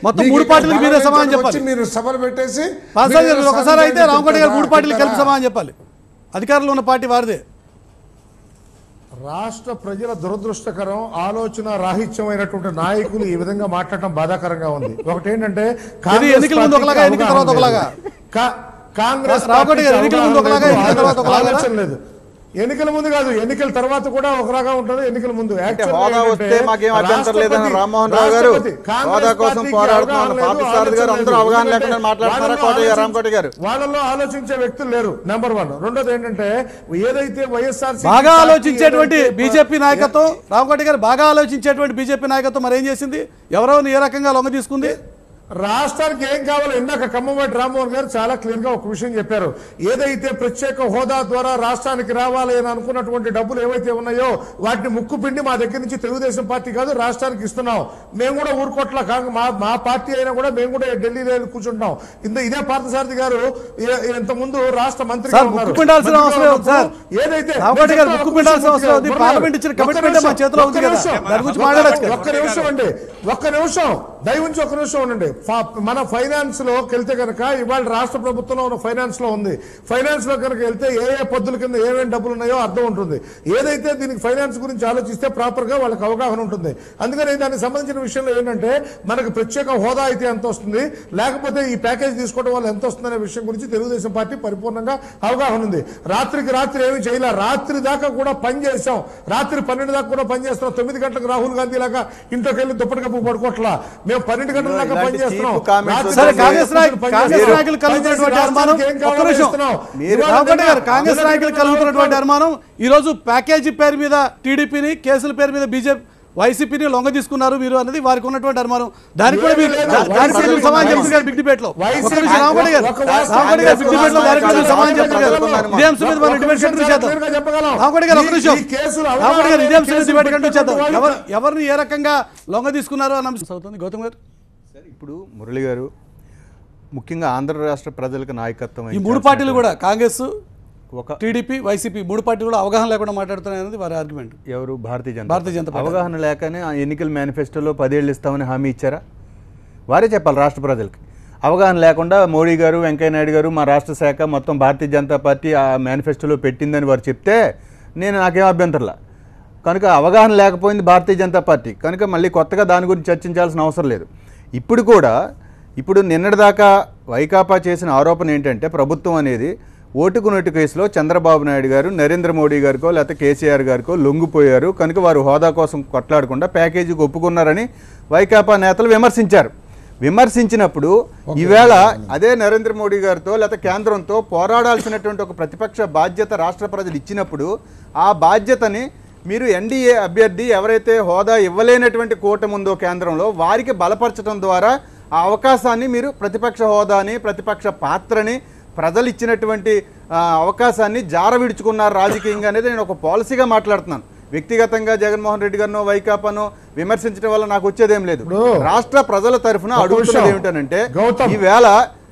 A: మొత్తం 3 పార్టీలకు మీరే సమాధానం చెప్పాలి.
E: మీరు సభలు పెట్టేసి
A: పార్థసారథి గారు ఒకసారి అయితే రామగౌడ గారు 3 పార్టీలకు కలిపి సమాధానం చెప్పాలి. అధికారంలో ఉన్న పార్టీ వారిదే.
H: రాష్ట్ర ప్రజల దురదృష్టకరం, ఆలోచన రాహిత్యమైనటువంటి నాయకులు ఈ విధంగా మాట్లాడటం బాధాకరంగా ఉంది. ఒకటి ఏంటంటే
A: ఎన్నికల ముందు ఒకలాగా, ఎన్నికల తర్వాత ఒకలాగా.
H: కాంగ్రెస్
A: రామగౌడ గారు ఎన్నికల ముందు ఒకలాగా, ఎన్నికల తర్వాత ఒకలాగా.
H: ఆలోచన లేదు. ఎన్నికల ముందు కాదు, ఎన్నికల తర్వాత కూడా ఒకలాగా ఉంటుంది. ఎన్నికల ముందు
G: హోదా వస్తే మాకేం అభ్యంతరం లేదని రామ్మోహన్ రావు గారు హోదా కోసం పోరాడుతున్న పార్థసారథి గారు అందరూ అవగాహన లేకుండా మాట్లాడుతున్నారా? రామకోటి గారు
H: వాళ్ళలో ఆలోచించే వ్యక్తులు లేరు, నెంబర్ 1. రెండోది ఏంటంటే, ఏదైతే వైఎస్ఆర్
A: బాగా ఆలోచించేటువంటి బీజేపీ నాయకత్వం, రామకోటి గారు బాగా ఆలోచించేటువంటి బీజేపీ నాయకత్వం మరి ఏం చేసింది? ఎవరెవరిని ఏ రకంగా లొంగ తీసుకుంది?
H: రాష్ట్రానికి ఏం కావాలో ఇందాక ఖమ్మంవాటి రామ్మోహన్ గారు చాలా క్లియర్ గా ఒక విషయం చెప్పారు. ఏదైతే ప్రత్యేక హోదా ద్వారా రాష్ట్రానికి రావాలి అని అనుకున్నటువంటి డబ్బులు ఏవైతే ఉన్నాయో వాటిని ముక్కు పిండి మా దగ్గర నుంచి తెలుగుదేశం పార్టీ కాదు రాష్ట్రానికి ఇస్తున్నాం. మేము కూడా ఊరుకోట్ల, మా పార్టీ అయినా కూడా మేము కూడా ఢిల్లీలో కూర్చుంటాం. ఇదే పార్థసారథి గారు ఇంత ముందు రాష్ట్ర మంత్రి
A: ఏదైతే
H: ఒక్క నిమిషం దయవుంచి ఒక్క నిమిషం ఉండండి. మన ఫైనాన్స్ లోకి వెళ్తే కనుక ఇవాళ రాష్ట్ర ప్రభుత్వంలో ఉన్న ఫైనాన్స్ లో ఉంది. ఫైనాన్స్ లో కనుక వెళ్తే ఏ పద్ధతుల కింద ఏమేమి డబ్బులు ఉన్నాయో అర్థం ఉంటుంది. ఏదైతే దీనికి ఫైనాన్స్ గురించి ఆలోచిస్తే ప్రాపర్ గా వాళ్ళకి అవగాహన ఉంటుంది. అందుకని దానికి సంబంధించిన విషయంలో ఏంటంటే, మనకు ప్రత్యేక హోదా అయితే ఎంత వస్తుంది, లేకపోతే ఈ ప్యాకేజ్ తీసుకోవడం వల్ల ఎంత వస్తుందనే విషయం గురించి తెలుగుదేశం పార్టీ పరిపూర్ణంగా అవగాహన ఉంది. రాత్రికి రాత్రి ఏమి చేయలే, రాత్రి దాకా కూడా పని చేసాం. రాత్రి 12 దాకా కూడా పని చేస్తున్నాం. 9 గంటలకు రాహుల్ గాంధీ లాగా ఇంట్లోకి వెళ్ళి దుప్పటి కప్పు పడుకోవట్లా. మేము 12 గంటల దాకా పని చేస్తున్నాం.
A: కాంగ్రెస్ నాయకులు కలుగుతున్నటువంటి అనుమానం ఈ రోజు ప్యాకేజీ పేరు మీద టీడీపీని, కేసుల పేరు మీద బీజేపీ వైసీపీని లొంగ తీసుకున్నారు మీరు అనేది వారికి ఉన్నటువంటి అనుమానం. దానికి కూడా మీరు సమాధానం చెప్తున్నారు బిగ్ డిబేట్ లో. రామగౌడ గారు బిగ్ డిబేట్ లో సమాధానం చెప్తున్నారు. ఇదే అంశం మీద మనం డిబేట్ కంటిన్యూ చేద్దాం. రామగౌడ గారు ఒక నిమిషం, రామగౌడ గారు ఇదే అంశం మీద డిబేట్ కంటిన్యూ చేద్దాం. ఎవరిని ఏ రకంగా లొంగ తీసుకున్నారు అన్న అంశం అవుతుంది. గౌతమ్ గారు,
G: ఇప్పుడు మురళి గారు ముఖ్యంగా ఆంధ్ర రాష్ట్ర ప్రజలకు నాయకత్వం
A: ఈ 3 పార్టీలు కూడా కాంగ్రెస్, టీడీపీ, వైసీపీ 3 పార్టీలు కూడా అవగాహన లేకుండా మాట్లాడుతున్నాయనేది వారి ఆర్గ్యుమెంట్.
G: ఎవరు? భారతీయ జనతా
A: పార్టీ
G: అవగాహన లేకనే ఎన్నికల మేనిఫెస్టోలో 10 ఏళ్ళు ఇస్తామని హామీ ఇచ్చారా? వారే చెప్పాలి రాష్ట్ర ప్రజలకి. అవగాహన లేకుండా మోడీ గారు, వెంకయ్యనాయుడు గారు, మా రాష్ట్ర శాఖ మొత్తం భారతీయ జనతా పార్టీ ఆ మేనిఫెస్టోలో పెట్టిందని వారు చెప్తే నాకేం అభ్యంతరంలా. కనుక అవగాహన లేకపోయింది భారతీయ జనతా పార్టీ. కనుక మళ్ళీ కొత్తగా దాని గురించి చర్చించాల్సిన అవసరం లేదు. ఇప్పుడు నిన్నటిదాకా వైకాపా చేసిన ఆరోపణ ఏంటంటే, ప్రభుత్వం అనేది ఓటుకు నోటు కేసులో చంద్రబాబు నాయుడు గారు, నరేంద్ర మోడీ గారికో లేకపోతే కేసీఆర్ గారికో లొంగిపోయారు, కనుక వారు హోదా కోసం కొట్లాడకుండా ప్యాకేజీకి ఒప్పుకున్నారని వైకాపా నేతలు విమర్శించినప్పుడు ఈవేళ అదే నరేంద్ర మోడీ గారితో లేకపోతే కేంద్రంతో పోరాడాల్సినటువంటి ఒక ప్రతిపక్ష బాధ్యత రాష్ట్ర ప్రజలు ఇచ్చినప్పుడు ఆ బాధ్యతని మీరు ఎన్డీఏ అభ్యర్థి ఎవరైతే హోదా ఇవ్వలేనటువంటి కూటమి ఉందో కేంద్రంలో వారికి బలపరచడం ద్వారా ఆ అవకాశాన్ని మీరు ప్రతిపక్ష హోదాని, ప్రతిపక్ష పాత్రని, ప్రజలు ఇచ్చినటువంటి అవకాశాన్ని జారవిడుచుకున్నారు రాజకీయంగా అనేది నేను ఒక పాలసీగా మాట్లాడుతున్నాను. వ్యక్తిగతంగా జగన్మోహన్ రెడ్డి గారినో వైకాపానో విమర్శించడం వల్ల నాకు వచ్చేదేం లేదు. రాష్ట్ర ప్రజల తరఫున అడుగుతున్నది ఏమిటనంటే, ఈవేళ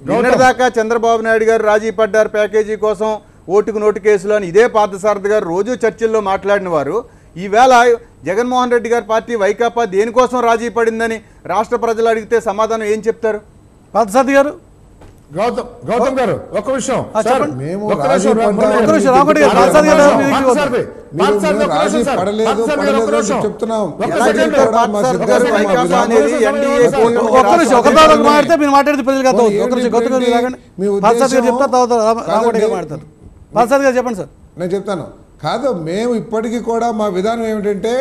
G: నిన్నటిదాకా చంద్రబాబు నాయుడు గారు రాజీ పడ్డారు ప్యాకేజీ కోసం, ఓటుకు నోటు కేసులో అని ఇదే పార్థసారథి గారు రోజు చర్చల్లో మాట్లాడిన వారు ఈవేళ జగన్మోహన్ రెడ్డి గారి పార్టీ వైకాపా దేనికోసం రాజీ పడిందని రాష్ట్ర ప్రజలు అడిగితే సమాధానం ఏం చెప్తారు?
A: పార్థసారథి గారు
H: గౌతమ్ గారు ఒక్క విషయం
E: మేము
H: ఒక్క నిమిషం,
A: ఒక్క నిమిషం, రామకోటి గారు, పార్థసారథి గారు మీ దగ్గరికి వద్దాం.
E: రాజీ పడలేదు చెప్తున్నాం.
A: ఒక్క నిమిషం, ఒక తర్వాత మాట్లాడితే మీరు మాట్లాడితే ప్రజలు కాదు. ఒక్క నిమిషం, గౌతమ్ గారు రాగండి. పార్థసారథి గారు చెప్తారు, తర్వాత రామకోటి గారు మాట్లాడతారు. పార్థసారథి గారు చెప్పండి సార్.
E: నేను చెప్తాను కాదు, మేము ఇప్పటికీ కూడా మా విధానం ఏమిటంటే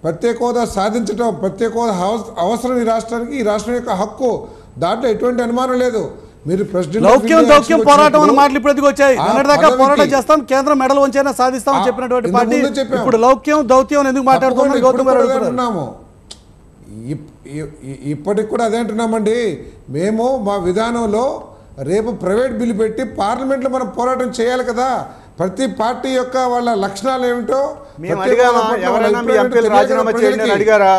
E: ప్రత్యేక హోదా సాధించడం, ప్రత్యేక హోదా అవసరం ఈ రాష్ట్రానికి, ఈ రాష్ట్రం యొక్క హక్కు, దాంట్లో ఎటువంటి అనుమానం లేదు. మీరు ప్రెసిడెంట్
A: లౌక్యం దౌక్యం పోరాటం అన్న మాటలు ఇప్పుడు ఎందుకు వచ్చాయి? నిన్నటిదాకా పోరాటం చేస్తాం, కేంద్రం మెడల్ వంచైనా సాధిస్తామని చెప్పినటువంటి పార్టీ ఇప్పుడు లౌక్యం దౌత్యం ఎందుకు మాట్లాడుతున్నాం? గౌతమ్ గారు
E: అంటున్నాము, ఇప్పటికి కూడా అదే అంటున్నామండి. మేము మా విధానంలో రేపు ప్రైవేట్ బిల్లు పెట్టి పార్లమెంట్లో మనం పోరాటం చేయాలి కదా. ప్రతి పార్టీ యొక్క వాళ్ళ లక్షణాలు ఏమిటో
G: మేము అడిగామా? ఎవరైనా మీ ఎంపీలు రాజీనామా చేయండి అని అడిగారా?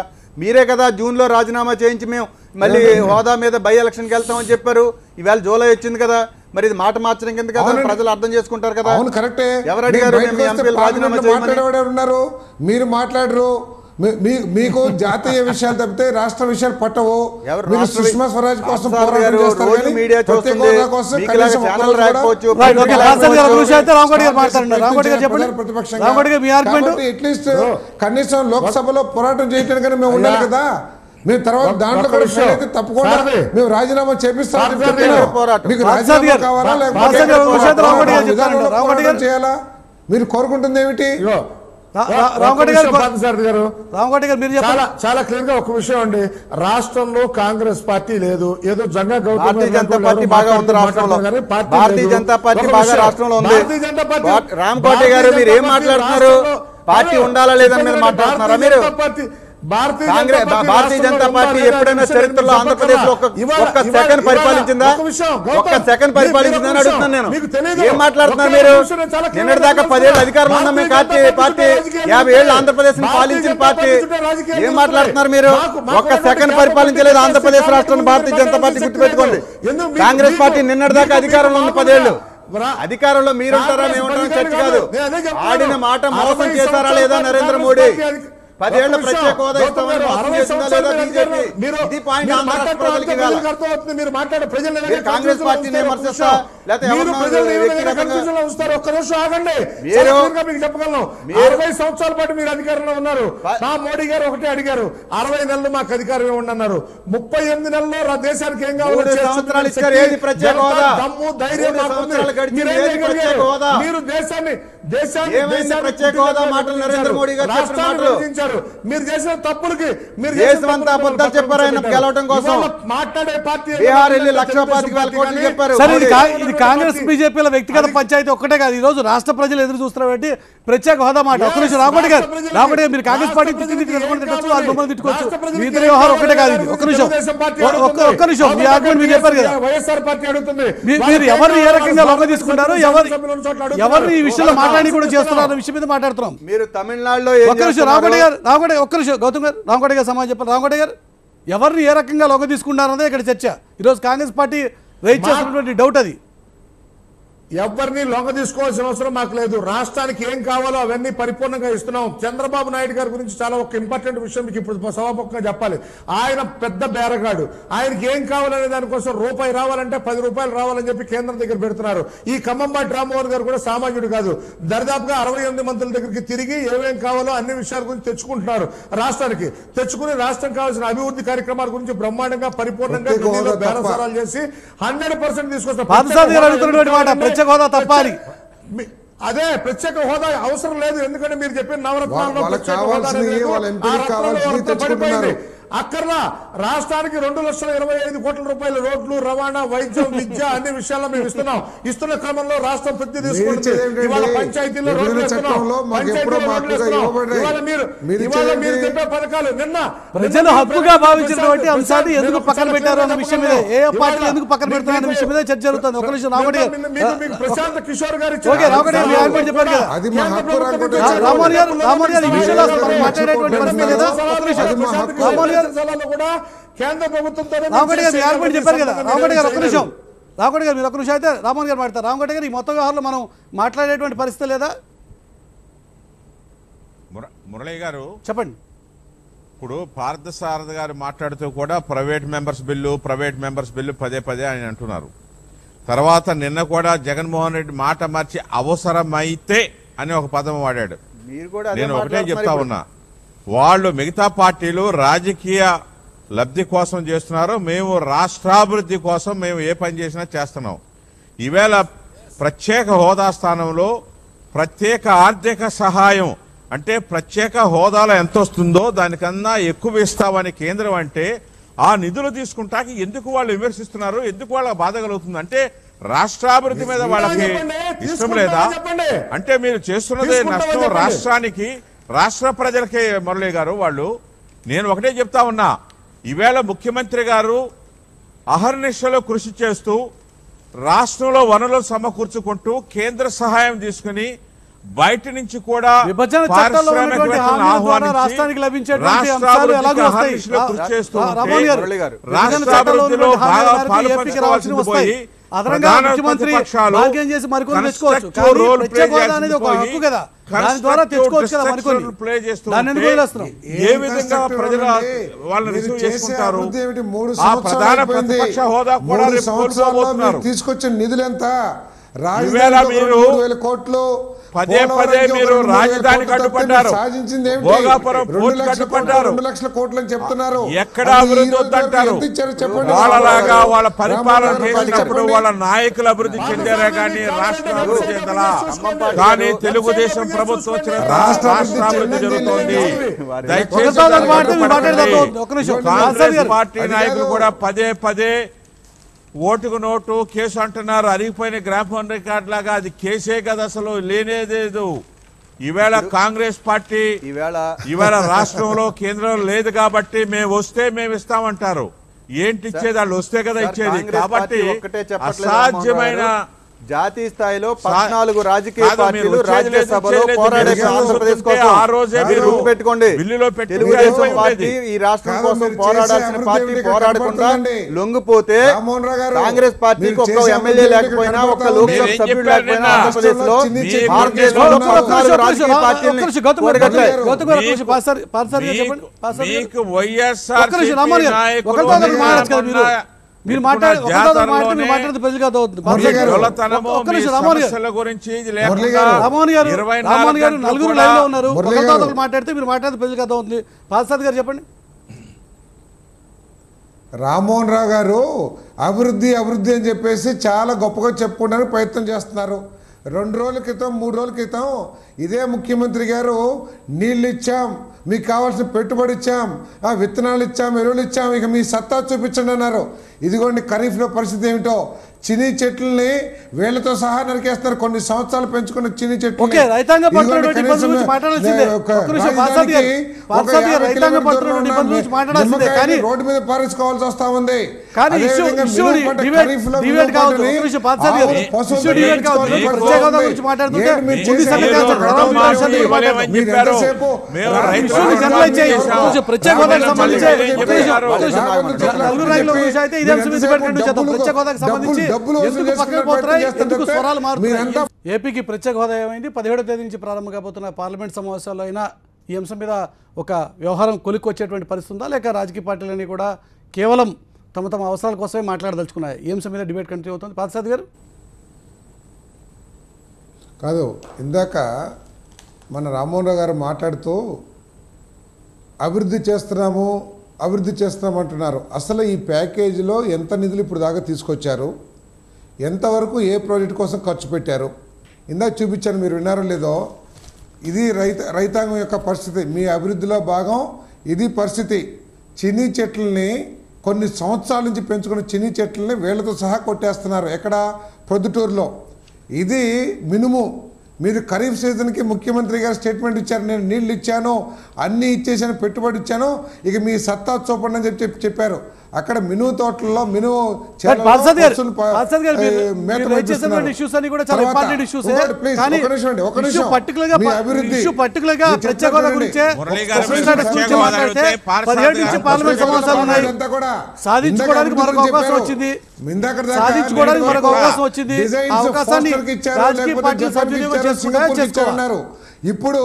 G: మీరే కదా జూన్లో రాజీనామా చేయించి మేము మళ్ళీ హోదా మీద బై ఎలక్షన్కి వెళ్తామని చెప్పారు. ఈవేళ జూలై వచ్చింది కదా, మరి ఇది మాట మార్చడం కింద కదా, ప్రజలు అర్థం చేసుకుంటారు కదా.
E: అవును, కరెక్టే.
G: ఎవరు అడిగారు ఎంపీలు రాజీనామా
E: ఉన్నారు? మీరు మాట్లాడరు. మీకు జాతీయ విషయాలు తప్పితే రాష్ట్ర విషయాలు పట్టవు. మీరు సుష్మా స్వరాజ్ కోసం పోరాటం చేస్తారు,
G: మీడియా
E: అట్లీస్ట్ కనీసం లోక్సభలో పోరాటం చేయడానికి మేము ఉండాలి కదా. మేము తర్వాత దాంట్లో కూడా తప్పకుండా మేము రాజీనామా చేపిస్తాం. మీకు రాజీనామా కావాలా లేకపోతే చేయాలా? మీరు కోరుకుంటుంది ఏమిటి?
H: చాలా క్లియర్ గా ఒక విషయం అండి, రాష్ట్రంలో కాంగ్రెస్ పార్టీ లేదు. ఏదో జంగా
G: భారతీయ జనతా పార్టీ బాగా ఉంది రాష్ట్రంలో. భారతీయ జనతా పార్టీ బాగా రాష్ట్రంలో ఉంది. రామకోటి గారు మీరు ఏం మాట్లాడుతున్నారు? పార్టీ ఉండాలా లేదని మీరు మాట్లాడుతున్నారా? మీరు భారతీయ జనతా పార్టీ ఎప్పుడైనా చరిత్రలో ఆంధ్రప్రదేశ్ లో ఒక్క సెకండ్ పరిపాలించిందా? ఒక్క సెకండ్ పరిపాలించిందని అడుగుతున్నాను నేను. ఏం మాట్లాడుతున్నారు మీరు? నిన్నటి దాకా 10 ఏళ్ళు అధికారంలో ఉన్న మీ పార్టీ 50 ఏళ్ళు ఆంధ్రప్రదేశ్ పాలించిన పార్టీ. ఏం మాట్లాడుతున్నారు మీరు? ఒక్క సెకండ్ పరిపాలించలేదు ఆంధ్రప్రదేశ్ రాష్ట్రాన్ని భారతీయ జనతా పార్టీ. గుర్తుపెట్టుకోండి, కాంగ్రెస్ పార్టీ నిన్నటి దాకా అధికారంలో ఉన్న 10 ఏళ్ళు. అధికారంలో మీరుంటారా మేముంటారా చర్చ కాదు. ఆడిన మాట మోసం చేశారా లేదా నరేంద్ర మోడీ? 10 ఏళ్ల ప్రత్యేక హోదా ఇస్తామని మోసం చేసిందా లేదా బీజేపీ? ఇది పాయింట్ ఆంధ్ర రాష్ట్ర ప్రజలకి ఇవ్వాలి. కాంగ్రెస్ పార్టీని విమర్శిస్తా లేకపోతే
H: ఒక్క నిమిషం ఆగండి, మీకు చెప్పగలను. 60 సంవత్సరాల పాటు మీరు అధికారంలో ఉన్నారు. మా మోడీ గారు ఒకటే అడిగారు, 60 నెలలు మాకు అధికారం ఇవ్వండి అన్నారు. 38 నెలల్లో దేశానికి ఏం కావాలో
G: సంవత్సరాలు ఇచ్చారు. ఏది ప్రత్యేక హోదా?
H: దమ్ము ధైర్యం మీరు దేశాన్ని
G: ప్రత్యేక హోదా మాటలు నరేంద్ర మోడీ గారు చెప్పిన మాటలు
H: మీరు చేసిన తప్పులకి మీరు
G: దేశమంతా అబద్ధాలు చెప్పారు ఆయన గెలవడం కోసం.
H: మాట్లాడే పార్టీ
G: బీహార్ వెళ్ళి 1,25,000 కోట్లు చెప్పారు.
A: ఇది కాంగ్రెస్ బీజేపీల వ్యక్తిగత పంచాయతీ ఒక్కటే కాదు. ఈ రోజు రాష్ట్ర ప్రజలు ఎదురు చూస్తున్నారు బట్టి ప్రత్యేక హోదా మాట. ఒక్క నిమిషం రామకోటి గారు, మీరు కాంగ్రెస్ పార్టీ తిట్టుకోవచ్చు, వాళ్ళు మమ్మల్ని తిట్టుకోవచ్చు, మీ ఇద్దరు వ్యవహారం ఒక్కటే కాదు. ఇది ఒక్క నిమిషం, ఒక్క నిమిషం, మీ ఆర్గ్యుమెంట్ మీరు చెప్పారు కదా.
H: వైఎస్ఆర్ పార్టీ అడుగుతుంది,
A: మీరు ఎవరిని ఏ రకంగా లొంగ తీసుకుంటారు, ఎవరిని ఈ విషయంలో మాట్లాడి కూడా చేస్తున్నారు విషయం మీద మాట్లాడుతున్నాం.
G: మీరు తమిళనాడులో
A: ఒక్క నిమిషం రామకోటి గారు, ఒక్క నిమిషం గౌతమ్ గారు, రామకోటి గారు సమాధానం చెప్పారు. రామకోటి గారు, ఎవరిని ఏ రకంగా లొంగ తీసుకుంటారన్నదే ఇక్కడ చర్చ. ఈరోజు కాంగ్రెస్ పార్టీ రైజ్ చేస్తున్నటువంటి డౌట్ అది.
H: ఎవరిని లొంగ తీసుకోవాల్సిన అవసరం మాకు లేదు. రాష్ట్రానికి ఏం కావాలో అవన్నీ పరిపూర్ణంగా ఇస్తున్నాం. చంద్రబాబు నాయుడు గారి గురించి చాలా ఒక ఇంపార్టెంట్ విషయం మీకు ఇప్పుడు సభాముఖంగా చెప్పాలి. ఆయన పెద్ద బేరగాడు. ఆయనకి ఏం కావాలనే దానికోసం రూపాయి రావాలంటే 10 రూపాయలు రావాలని చెప్పి కేంద్రం దగ్గర పెడుతున్నారు. ఈ ఖమ్మంబాటి రామ్మోహన్ గారు కూడా సామాన్యుడు కాదు. దరిదాపుగా 68 మంత్రుల దగ్గరికి తిరిగి ఏమేం కావాలో అన్ని విషయాల గురించి తెచ్చుకుంటున్నారు. రాష్ట్రానికి తెచ్చుకుని రాష్ట్రం కావాల్సిన అభివృద్ధి కార్యక్రమాల గురించి బ్రహ్మాండంగా పరిపూర్ణంగా బేరసారాలు చేసి 100% తీసుకొస్తారు.
A: హోదా తప్పాలి.
H: అదే ప్రత్యేక హోదా అవసరం లేదు. ఎందుకంటే మీరు చెప్పిన నవరత్నాల్లో అక్కర్లా రాష్ట్రానికి 2,25,00,000 కోట్ల రూపాయల రోడ్లు, రవాణా, వైద్యం, విద్య అన్ని విషయాల్లో మేము ఇస్తున్నాం. ఇస్తున్న క్రమంలో రాష్ట్రం ప్రతి తీసుకుంటుంది. ఇవాళ పంచాయతీల్లో రోడ్లు ఇస్తున్నాం. ఇవాళ మీరు చెప్పే పథకాలు నిన్న
A: ప్రజలు హక్కుగా భావించినటువంటి అంశాన్ని ఎందుకు పక్కన పెట్టారు అన్న విషయం మీద, ఏ పార్టీ ఎందుకు పక్కన పెడతారు అన్న విషయం మీద చర్చ జరుగుతుంది. ఒక నిమిషం రామకోటి గారు,
H: ప్రశాంత్ కిషోర్ గారు
A: చెప్పారు కదా. రామోహన్ గారు ఈ విషయంలో మాట్లాడేటువంటి పరిస్థితి లేదా?
H: కూడా కేంద్ర ప్రభుత్వంతో
A: చెప్పారు కదా. రామకోటి గారు ఒక్క నిమిషం, రామకోటి గారు మీరు ఒక్క నిమిషం అయితే రామోహన్ గారు మాట్లాడతారు. రామకోటి గారు ఈ మొత్తం వ్యవహారంలో మనం మాట్లాడేటువంటి పరిస్థితి లేదా?
F: మురళి గారు
A: చెప్పండి.
F: ఇప్పుడు పార్థసారథి గారు మాట్లాడుతూ కూడా ప్రైవేట్ మెంబర్స్ బిల్లు పదే ఆయన అంటున్నారు. తర్వాత నిన్న కూడా జగన్మోహన్ రెడ్డి మాట మార్చి అవసరమైతే అని ఒక పదం వాడాడు.
G: మీరు కూడా అదే
F: నేను ఒకటే
G: మాట్లాడుతున్నారు
F: చెప్తా
G: ఇప్పుడు.
F: ఉన్నా, వాళ్ళు మిగతా పార్టీలు రాజకీయ లబ్ధి కోసం చేస్తున్నారు, మేము రాష్ట్రాభివృద్ధి కోసం మేము ఏ పని చేసినా చేస్తున్నాం. ఈవేళ ప్రత్యేక హోదా స్థానంలో ప్రత్యేక ఆర్థిక సహాయం అంటే ప్రత్యేక హోదాలో ఎంత వస్తుందో దానికన్నా ఎక్కువ ఇస్తామని కేంద్రం అంటే ఆ నిధులు తీసుకుంటాకి ఎందుకు వాళ్ళు విమర్శిస్తున్నారు, ఎందుకు వాళ్ళకి బాధ కలుగుతుంది? అంటే రాష్ట్రాభివృద్ధి మీద వాళ్ళకి ఇష్టం లేదా? అంటే మీరు చేస్తున్నదే నష్టం రాష్ట్రానికి, రాష్ట్ర ప్రజలకే. మురళి గారు వాళ్ళు, నేను ఒకటే చెప్తా ఉన్నా, ఈవేళ ముఖ్యమంత్రి గారు అహర్నిశలో కృషి చేస్తూ రాష్ట్రంలో వనరులు సమకూర్చుకుంటూ కేంద్ర సహాయం తీసుకుని బయట నుంచి కూడా
A: విభజన చట్టంలో ఉన్నటువంటి హామీల ద్వారా రాష్ట్రానికి లభించేటువంటి అంశాలు ఎలాగో వస్తాయి. రామోహన్ గారు, విభజన చట్టంలో ఉన్నటువంటి హామీల మేరకు ఏపీకి రావాల్సినవి వస్తాయి. అదనంగా ముఖ్యమంత్రి భాగ్యం చేసి మరికొన్ని తెచ్చుకోవచ్చు. కానీ ప్రత్యేక హోదా అనేది ఒక హక్కు కదా, దాని ద్వారా తెచ్చుకోవచ్చు కదా మరికొన్ని. దాన్ని ఎందుకు వదిలేస్తున్నాం?
F: ఏ విధంగా ప్రజలు వాళ్ళని రిసీవ్ చేసుకుంటారు? ఆ ప్రధాన ప్రతిపక్ష హోదా కూడా రేపు కోల్పోబోతున్నారు.
E: తీసుకొచ్చిన నిధులు ఎంత?
F: ఈవేళ మీరు
E: 3,000 కోట్లు
F: పదే పదే మీరు రాజధాని కట్టుపడ్డారు, భోగాపురం పోర్టు కట్టుపడ్డారు,
E: 2 లక్షల కోట్లు అని చెప్తున్నారు.
F: ఎక్కడ అభివృద్ధి వద్దంటారు? వాళ్ళలాగా వాళ్ళ పరిపాలన చేసినప్పుడు వాళ్ళ నాయకులు అభివృద్ధి చెందారే కానీ రాష్ట్రం అభివృద్ధి చెందలా. కానీ తెలుగుదేశం ప్రభుత్వం వచ్చిన రాష్ట్రాభివృద్ధి జరుగుతోంది. దయచేసి కాంగ్రెస్ పార్టీ నాయకులు కూడా పదే పదే ఓటుకు నోటు కేసు అంటున్నారు. అరిగిపోయిన గ్రాఫోన్ రికార్డ్ లాగా అది కేసే కదా, అసలు లేనేలేదు. ఈవేళ కాంగ్రెస్ పార్టీ ఈవేళ రాష్ట్రంలో కేంద్రం లేదు కాబట్టి మేము వస్తే మేము ఇస్తామంటారు. ఏంటి ఇచ్చేది? వాళ్ళు వస్తే కదా ఇచ్చేది. కాబట్టి అసాధ్యమైన
G: జాతీయ స్థాయిలో 14 రాజకీయ పార్టీలు రాజ్యసభలో పోరాడే ఆంధ్రప్రదేశ్ కోసం
F: ఆ రోజే మీరు
G: పెట్టుకోండి. తెలుగుదేశం పార్టీ ఈ రాష్ట్రం కోసం పోరాడాల్సిన పార్టీ పోరాడకుండా లొంగిపోతే కాంగ్రెస్ పార్టీకి ఒక్క ఎమ్మెల్యే లేకపోయినా, ఒక్క లోక్సభ సభ్యుడు లేకపోయినా ఆంధ్రప్రదేశ్ లో భారతదేశంలో 14 రాజకీయ పార్టీలు
A: మీరు మాట్లాడే ప్రజలు కాదు. రామోహన్ గారు నలుగురు లైవ్ లో ఉన్నారు, మాట్లాడితే మీరు మాట్లాడితే ప్రజలు కాదు అవుతుంది. పార్సాద్ గారు చెప్పండి.
E: రామ్మోహన్ రావు గారు అభివృద్ధి అభివృద్ధి అని చెప్పేసి చాలా గొప్పగా చెప్పుకోవడానికి ప్రయత్నం చేస్తున్నారు. 2 రోజుల క్రితం 3 రోజుల క్రితం ఇదే ముఖ్యమంత్రి గారు నీళ్ళు ఇచ్చాం, మీకు కావాల్సిన పెట్టుబడి ఇచ్చాం, విత్తనాలు ఇచ్చాం, ఎరువులు ఇచ్చాం, ఇక మీ సత్తా చూపించండి అన్నారు. ఇదిగోండి ఖరీఫ్లో పరిస్థితి ఏమిటో. చినీ చెట్లని వేళ్లతో సహా నరికేస్తున్నారు. కొన్ని సంవత్సరాలు పెంచుకున్న చినీ చెట్లు రోడ్డు మీద పారేసుకోవాల్సి వస్తా ఉంది.
A: ఏపీకి ప్రత్యేక హోదా ఏమైంది? 17వ తేదీ నుంచి ప్రారంభం కాబోతున్న పార్లమెంట్ సమావేశాల్లో అయినా ఈ అంశం మీద ఒక వ్యవహారం కొలిక్కొచ్చేటువంటి పరిస్థితి ఉందా, లేక రాజకీయ పార్టీలన్నీ కూడా కేవలం తమ తమ అవసరాల కోసమే మాట్లాడదలుచుకున్నాయి? ఈ అంశం మీద డిబేట్ కంటిన్యూ అవుతుంది. పార్సాద్ గారు
E: కాదు, ఇందాక మన రామ్మోహన్ రావు గారు మాట్లాడుతూ అభివృద్ధి చేస్తున్నాము అంటున్నారు. అసలు ఈ ప్యాకేజీలో ఎంత నిధులు ఇప్పుడు దాకా తీసుకొచ్చారు, ఎంతవరకు ఏ ప్రాజెక్ట్ కోసం ఖర్చు పెట్టారు? ఇందాక చూపించాను, మీరు విన్నారో లేదో. ఇది రైతాంగం యొక్క పరిస్థితి. మీ అభివృద్ధిలో భాగం ఇది పరిస్థితి. చిన్ని చెట్లని కొన్ని సంవత్సరాల నుంచి పెంచుకున్న చిన్ని చెట్లని వేళ్లతో సహా కొట్టేస్తున్నారు. ఎక్కడ? ప్రొద్దుటూరులో. ఇది మినుము. మీరు ఖరీఫ్ సీజన్కి ముఖ్యమంత్రి గారు స్టేట్మెంట్ ఇచ్చారు, నేను నీళ్ళు ఇచ్చాను, అన్నీ ఇచ్చేసాను, పెట్టుబడి ఇచ్చాను, ఇక మీ సత్తా చూపండి అని చెప్పారు. అక్కడ మినుము తోటల్లో మినుము
A: సాధించుకోవడానికి మరొక అవకాశం వచ్చింది.
E: ఇప్పుడు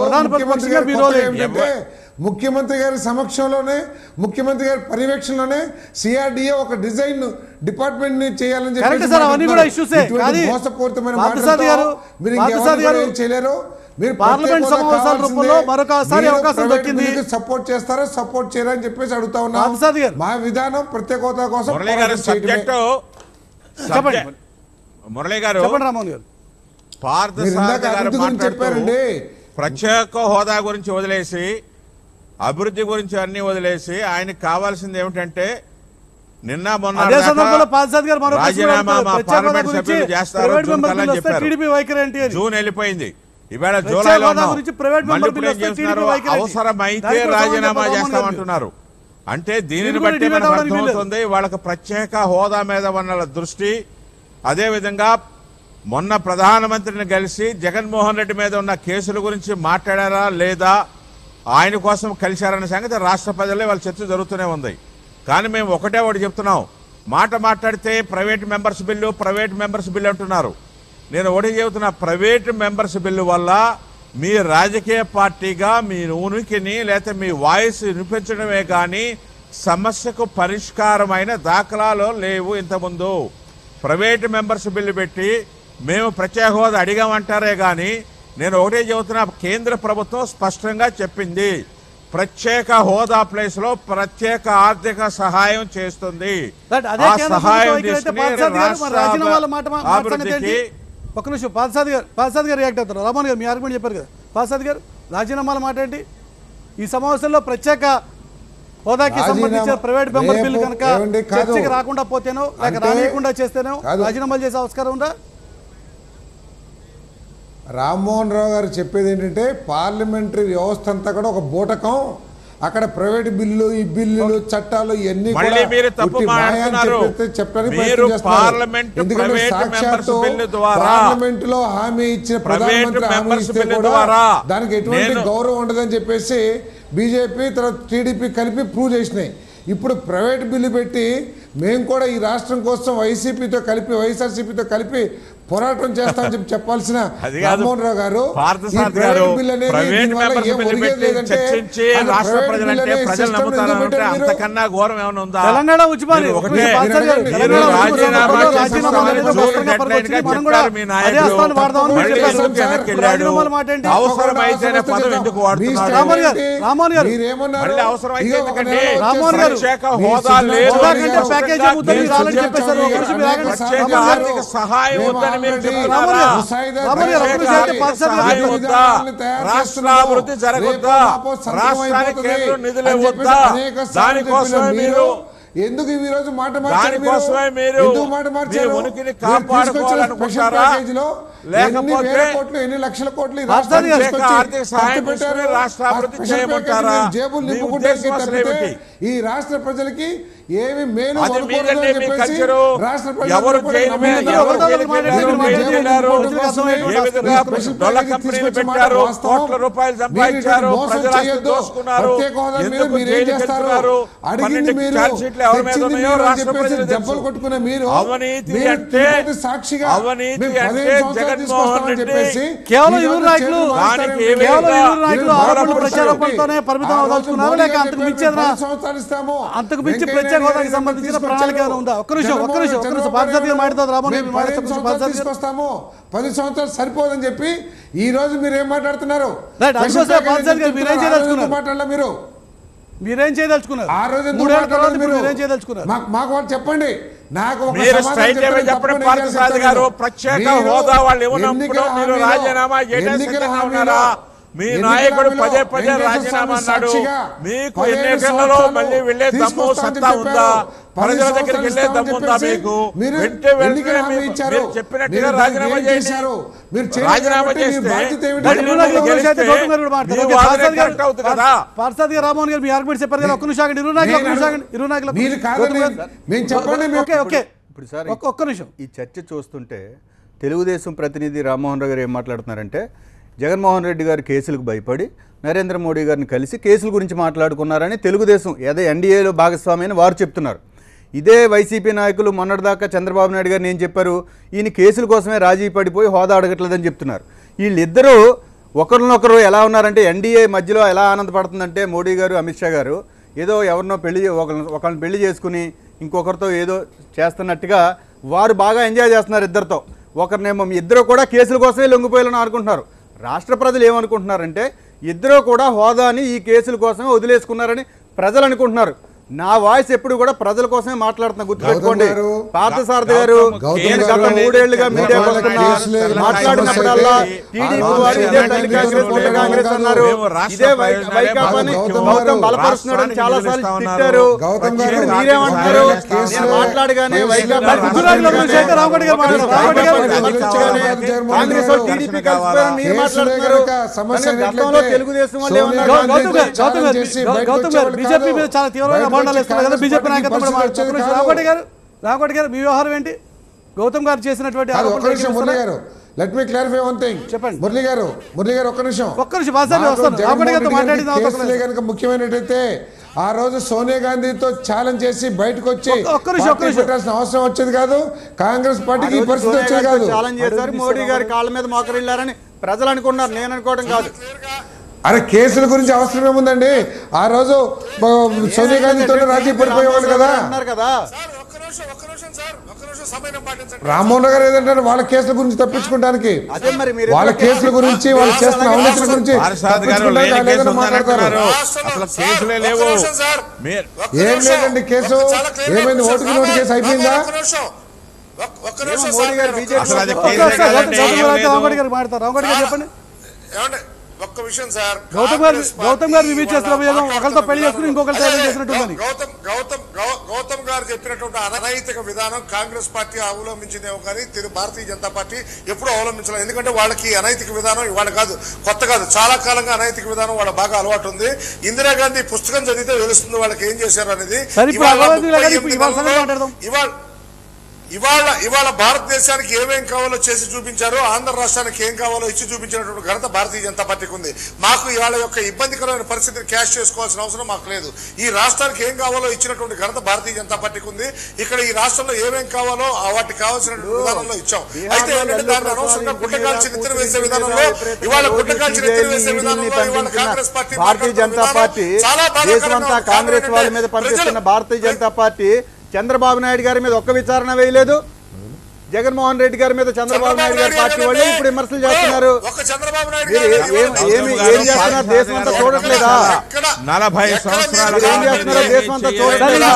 E: ముఖ్యమంత్రి గారి సమక్షంలోనే ముఖ్యమంత్రి గారి పర్యవేక్షణలోనే సిఆర్డిఏ ఒక డిజైన్ డిపార్ట్మెంట్ ని చేయాలని
A: కరెక్ట్ సార్, అవన్నీ కూడా ఇష్యూసే. కానీ
E: మోసపూరితమైన
A: పార్థసారథి గారు,
E: మీరు
A: పార్థసారథి గారు
E: చేయలేరు. మీరు
A: పార్లమెంట్ సమావేశాల రూపంలో మరొకసారి అవకాశం దక్కింది.
E: సపోర్ట్ చేస్తారా సపోర్ట్ చేయరా అని చెప్పేసి అడుగుతా
A: పార్థసారథి గారు,
E: ఉన్నాం. మా విధానం ప్రత్యేక హోదా కోసం
F: మురళీ గారు సబ్జెక్టు మురళీ గారు
A: చెప్పండి రామ్మోహన్ గారు.
F: పార్థసారథి గారు మాట్లాడుతూ
E: చెప్పారండి.
F: ప్రత్యేక హోదా గురించి వదిలేసి అభివృద్ధి గురించి అన్ని వదిలేసి ఆయనకి కావాల్సింది ఏమిటంటే నిన్న మొన్న
A: అదే సందర్భంలో పార్థసారథి గారు మరో
F: రాజీనామా మా పార్లమెంట్ సభ్యులు చేస్తారు జూన్ కల్లా చెప్పారు.
A: టీడీపీ వైఖరి ఏంటి అని.
F: జూన్ వెళ్ళిపోయింది, ఇవాళ జూలైలో ఉన్నాం. మళ్ళీ ఇప్పుడు ఏం చేస్తున్నారు? అవసరమైతే రాజీనామా చేస్తామంటున్నారు. అంటే దీనిని బట్టి మనకు అర్థమవుతుంది వాళ్ళకి ప్రత్యేక హోదా మీద ఉన్న దృష్టి. అదేవిధంగా మొన్న ప్రధానమంత్రిని కలిసి జగన్మోహన్ రెడ్డి మీద ఉన్న కేసుల గురించి మాట్లాడారా లేదా, ఆయన కోసం కలిశారన్న సంగతి రాష్ట్ర ప్రజలే వాళ్ళ చర్చ జరుగుతూనే ఉంది. కానీ మేము ఒకటే చెప్తున్నాం, మాట్లాడితే ప్రైవేట్ మెంబర్స్ బిల్లు అంటున్నారు. నేను ఒకటి చెబుతున్నా, ప్రైవేట్ మెంబర్స్ బిల్లు వల్ల మీ రాజకీయ పార్టీగా మీ ఉనికిని లేకపోతే మీ వాయిస్ వినిపించడమే కానీ సమస్యకు పరిష్కారమైన దాఖలాలు లేవు. ఇంతకుముందు ప్రైవేట్ మెంబర్స్ బిల్లు పెట్టి మేము ప్రత్యేక హోదా అడిగామంటారే కానీ నేను ఒకటే చెబుతున్నా, కేంద్ర ప్రభుత్వం స్పష్టంగా చెప్పింది ప్రత్యేక హోదా ప్లేస్ లో ప్రత్యేక ఆర్థిక సహాయం చేస్తుంది. ఆ సహాయం తీసుకుని అభివృద్ధికి
A: ఒక నిమిషం పార్థసారథి గారు రియాక్ట్ అవుతారు. రామోహన్ గారు మీ ఆర్గ్యుమెంట్ చెప్పారు కదా, పార్థసారథి గారు రాజీనామాల మాట ఏంటి? ఈ సమావేశంలో ప్రత్యేక హోదాకి సంబంధించిన ప్రైవేట్ మెంబర్ బిల్లు కనుక చర్చకి రాకుండా పోతేనో లేక రానియకుండా చేస్తేనో రాజీనామాలు చేసే ఆస్కారం ఉందా?
E: రామ్మోహన్ రావు గారు చెప్పేది ఏంటంటే కూడా వ్యవస్థ అంతా కూడా ఒక బూటకం. అక్కడ ప్రైవేట్ బిల్లు ఈ బిల్లులు చట్టాలు ఇవన్నీ పార్లమెంట్ లో హామీ ఇచ్చిన ప్రధానమంత్రి హామీ ఇస్తే కూడా దానికి ఎటువంటి గౌరవం ఉండదని చెప్పేసి బీజేపీ తర్వాత టీడీపీ కలిపి ప్రూవ్ చేసినాయి. ఇప్పుడు ప్రైవేట్ బిల్లు పెట్టి మేము కూడా ఈ రాష్ట్రం కోసం వైఎస్ఆర్సీపీతో కలిపి పోరాటం చేస్తామని చెప్పి చెప్పాల్సిన రామ్మోహన్ రావు గారు
A: తెలంగాణ ఉద్యమాన్ని
F: రాష్ట్రాభివృద్ధి జరగొద్దా, రాష్ట్రానికి కేంద్రం నిధులు ఇవ్వొద్దా, దానికోసమే మీరు
E: ఎందుకు ఈ రోజు మాట
F: దానికోసమే మీరు ఉనికిని కాపాడుకోవాలనుకుంటారా? లేకపోతే
E: ఎన్ని లక్షల కోట్లు
F: ఆర్థిక సహాయం రాష్ట్రాభివృద్ధి చేయమంటారా?
E: ఈ రాష్ట్ర ప్రజలకి ఏమి మేలు
F: కోట్ల రూపాయలు సంపాదించారు,
E: దెబ్బలు కొట్టుకునే మీరు
F: అవినీతి అంటే జగన్మోహన్ రెడ్డి
A: కేవలం ఇరు నాయకులు ఆరోపణలు ప్రచారంతోనే పరిమితం అవదలుచుకున్నారు లేక అంతకు మించి అంతకు మించి ప్రత్యేక హోదాకి సంబంధించిన ప్రణాళిక ఏమైనా ఉందా? ఒక్క నిమిషం పార్థసారథి మాట్లాడుతుంది. రామోహన్
E: తీసుకొస్తాము 10 సంవత్సరాలు సరిపోదని చెప్పి ఈ రోజు మీరు ఏం మాట్లాడుతున్నారు?
A: మీరేం చేయదలుచుకున్నారు?
E: ఆ రోజు మాకు వాళ్ళు చెప్పండి. నాకు
F: చెప్పండి పార్థసారథి గారు, ప్రత్యేక హోదా వాళ్ళు ఇవ్వనప్పుడు మీరు రాజీనామా చేయడానికి మీ నాయకుడు పదే రాజీనామా అన్నాడు. మీకు ఎన్నికలలో మళ్ళీ వెళ్లే దమ్ము సత్తా ఉందా? ప్రజల దగ్గరికి వెళ్లే దమ్ము ఉందా? మీకు చెప్పినట్టుగా రాజీనామా చేశారు. రాజీనామా చేస్తే
A: పార్థసారథి గారు రామ్మోహన్ గారు మీ ఆర్గ్యుమెంట్ చెప్పారు కదా, ఒక్క నిమిషం ఒక్క నిమిషం.
G: ఈ చర్చ చూస్తుంటే తెలుగుదేశం ప్రతినిధి రామ్మోహన్ రావు గారు ఏం మాట్లాడుతున్నారంటే, జగన్మోహన్ రెడ్డి గారు కేసులకు భయపడి నరేంద్ర మోడీ గారిని కలిసి కేసుల గురించి మాట్లాడుకున్నారని తెలుగుదేశం ఏదో ఎన్డీఏలో భాగస్వామి అని వారు చెప్తున్నారు. ఇదే వైసీపీ నాయకులు మొన్నటిదాకా చంద్రబాబు నాయుడు గారిని ఏం చెప్పారు? ఈయన కేసుల కోసమే రాజీ పడిపోయి హోదా అడగట్లేదని చెప్తున్నారు. వీళ్ళిద్దరూ ఒకరినొకరు ఎలా ఉన్నారంటే ఎన్డీఏ మధ్యలో ఎలా ఆనందపడుతుందంటే మోడీ గారు అమిత్ షా గారు ఏదో ఎవరినో ఒకరిని పెళ్లి చేసుకుని ఇంకొకరితో ఏదో చేస్తున్నట్టుగా వారు బాగా ఎంజాయ్ చేస్తున్నారు ఇద్దరితో. ఒకరినేమో ఇద్దరు కూడా కేసుల కోసమే లొంగిపోయాలని అనుకుంటున్నారు. రాష్ట్ర ప్రజలు ఏమనుకుంటున్నారంటే ఇద్దరు కూడా హోదాని ఈ కేసుల కోసమే వదిలేసుకున్నారని ప్రజలు అనుకుంటున్నారు. నా వాయిస్ ఎప్పుడు కూడా ప్రజల కోసమే మాట్లాడుతున్నా, గుర్తుపెట్టుకోండి. పార్థసారథి గారు నేను గత 3 ఏళ్లుగా మీడియాకు వస్తున్నా, మాట్లాడినప్పుడల్లా టీడీపీ వారు ఇదే తల్లి కాంగ్రెస్ అన్నారు, ఇదే వైకాపాని గౌతమ్ బలపరుస్తున్నాడని చాలా సార్లు తిట్టారు. మీరేమంటారు? నేను మాట్లాడగానే వైకాపా కాంగ్రెస్ టీడీపీ కలిసిపోయారని మీరు మాట్లాడుతున్నారు. గతంలో తెలుగుదేశం వాళ్ళు ఏమన్నారు?
A: బీజేపీ నాయకత్వం రామకోటి గారు మీ వ్యవహారం ఏంటి? గౌతమ్ గారు చేసినటువంటి
E: let me clarify one thing.
A: చెప్పండి
E: మురళి గారు ఒక్క నిమిషం. కనుక ముఖ్యమైనట్టయితే ఆ రోజు సోనియా గాంధీతో ఛాలెంజ్ చేసి బయటకు వచ్చి పెట్టాల్సిన అవసరం వచ్చేది కాదు. కాంగ్రెస్ పార్టీకి ఈ పరిస్థితి వచ్చేది కాదు.
G: ఛాలెంజ్ చేశారు, మోడీ గారి కాళ్ళ మీద మోకరిల్లారని ప్రజలు అనుకున్నారు, నేను అనుకోవడం కాదు.
E: అరే కేసుల గురించి అవసరం ఏముందండి? ఆ రోజు సోనియా గాంధీతో రాజీ పడిపోయేవాళ్ళు కదా. రామ్మోహన్ గారు ఏదంటారు వాళ్ళ కేసుల గురించి తప్పించుకోవడానికి, వాళ్ళ కేసుల గురించి వాళ్ళు చేస్తున్న అవినీతి గురించి మాట్లాడతారు. ఏం లేదండి కేసు, ఏమైంది? ఓటుకి నోటు కేసు అయిపోయిందా?
A: చెప్పండి.
H: ఒక్క విషయం సార్,
A: గౌతమ్ గారు రివ్యూ చేస్తున్న విధానం ఒకరితో పెళ్లి చేసుకుని ఇంకొకరితో చేసినట్టు
H: గౌతమ్ గారు చెప్పినటువంటి అనైతిక విధానం కాంగ్రెస్ పార్టీ అవలంబించిందేమో కానీ భారతీయ జనతా పార్టీ ఎప్పుడూ అవలంబించలేదు. ఎందుకంటే వాళ్ళకి అనైతిక విధానం ఇవాళ కాదు, కొత్త కాదు, చాలా కాలంగా అనైతిక విధానం వాళ్ళ బాగా అలవాటు ఉంది. ఇందిరాగాంధీ పుస్తకం చదివితే తెలుస్తుంది వాళ్ళకి ఏం చేశారు అనేది. ఇవాళ భారతదేశానికి ఏమేం కావాలో చేసి చూపించారో, ఆంధ్ర రాష్ట్రానికి ఏం కావాలో ఇచ్చి చూపించినటువంటి ఘనత భారతీయ జనతా పార్టీకి ఉంది. మాకు ఇవాళ యొక్క ఇబ్బందికరమైన పరిస్థితిని క్యాష్ చేసుకోవాల్సిన అవసరం మాకు లేదు. ఈ రాష్ట్రానికి ఏం కావాలో ఇచ్చినటువంటి ఘనత భారతీయ జనతా పార్టీకి ఉంది. ఇక్కడ ఈ రాష్ట్రంలో ఏమేం కావాలో వాటికి కావాల్సినటువంటి విధానంలో ఇచ్చాం. అయితే ఏంటంటే దాన్ని అనవసరంగా గుడ్డకాల్చి నెత్తిన వేసే విధానంలో, ఇవాళ గుడ్డకాల్చి నెత్తిన వేసే విధానంలో ఇవాళ కాంగ్రెస్ పార్టీ,
G: భారతీయ జనతా పార్టీ దేశమంతా కాంగ్రెస్ వాళ్ళ మీద పనిచేస్తున్న భారతీయ జనతా పార్టీ చంద్రబాబు నాయుడు గారి మీద ఒక్క విచారణ వేయలేదు. జగన్మోహన్ రెడ్డి గారి మీద చంద్రబాబు నాయుడు గారి పార్టీ వాళ్ళు ఇప్పుడు విమర్శలు చేస్తున్నారు. ఏం చేస్తున్నారు? దేశం అంతా చూడట్లేదా?
F: 40 సంవత్సరాలు
G: ఏం చేస్తున్నారో దేశం అంతా చూడట్లేదా?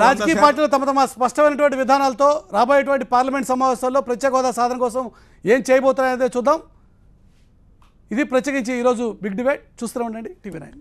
A: రాజకీయ పార్టీలు తమ స్పష్టమైనటువంటి విధానాలతో రాబోయేటువంటి పార్లమెంట్ సమావేశాల్లో ప్రత్యేక హోదా సాధన కోసం ఏం చేయబోతున్నాయనేది చూద్దాం. ఇది ప్రత్యేకించి ఈరోజు బిగ్ డిబేట్. చూస్తూనే ఉండండి TV9.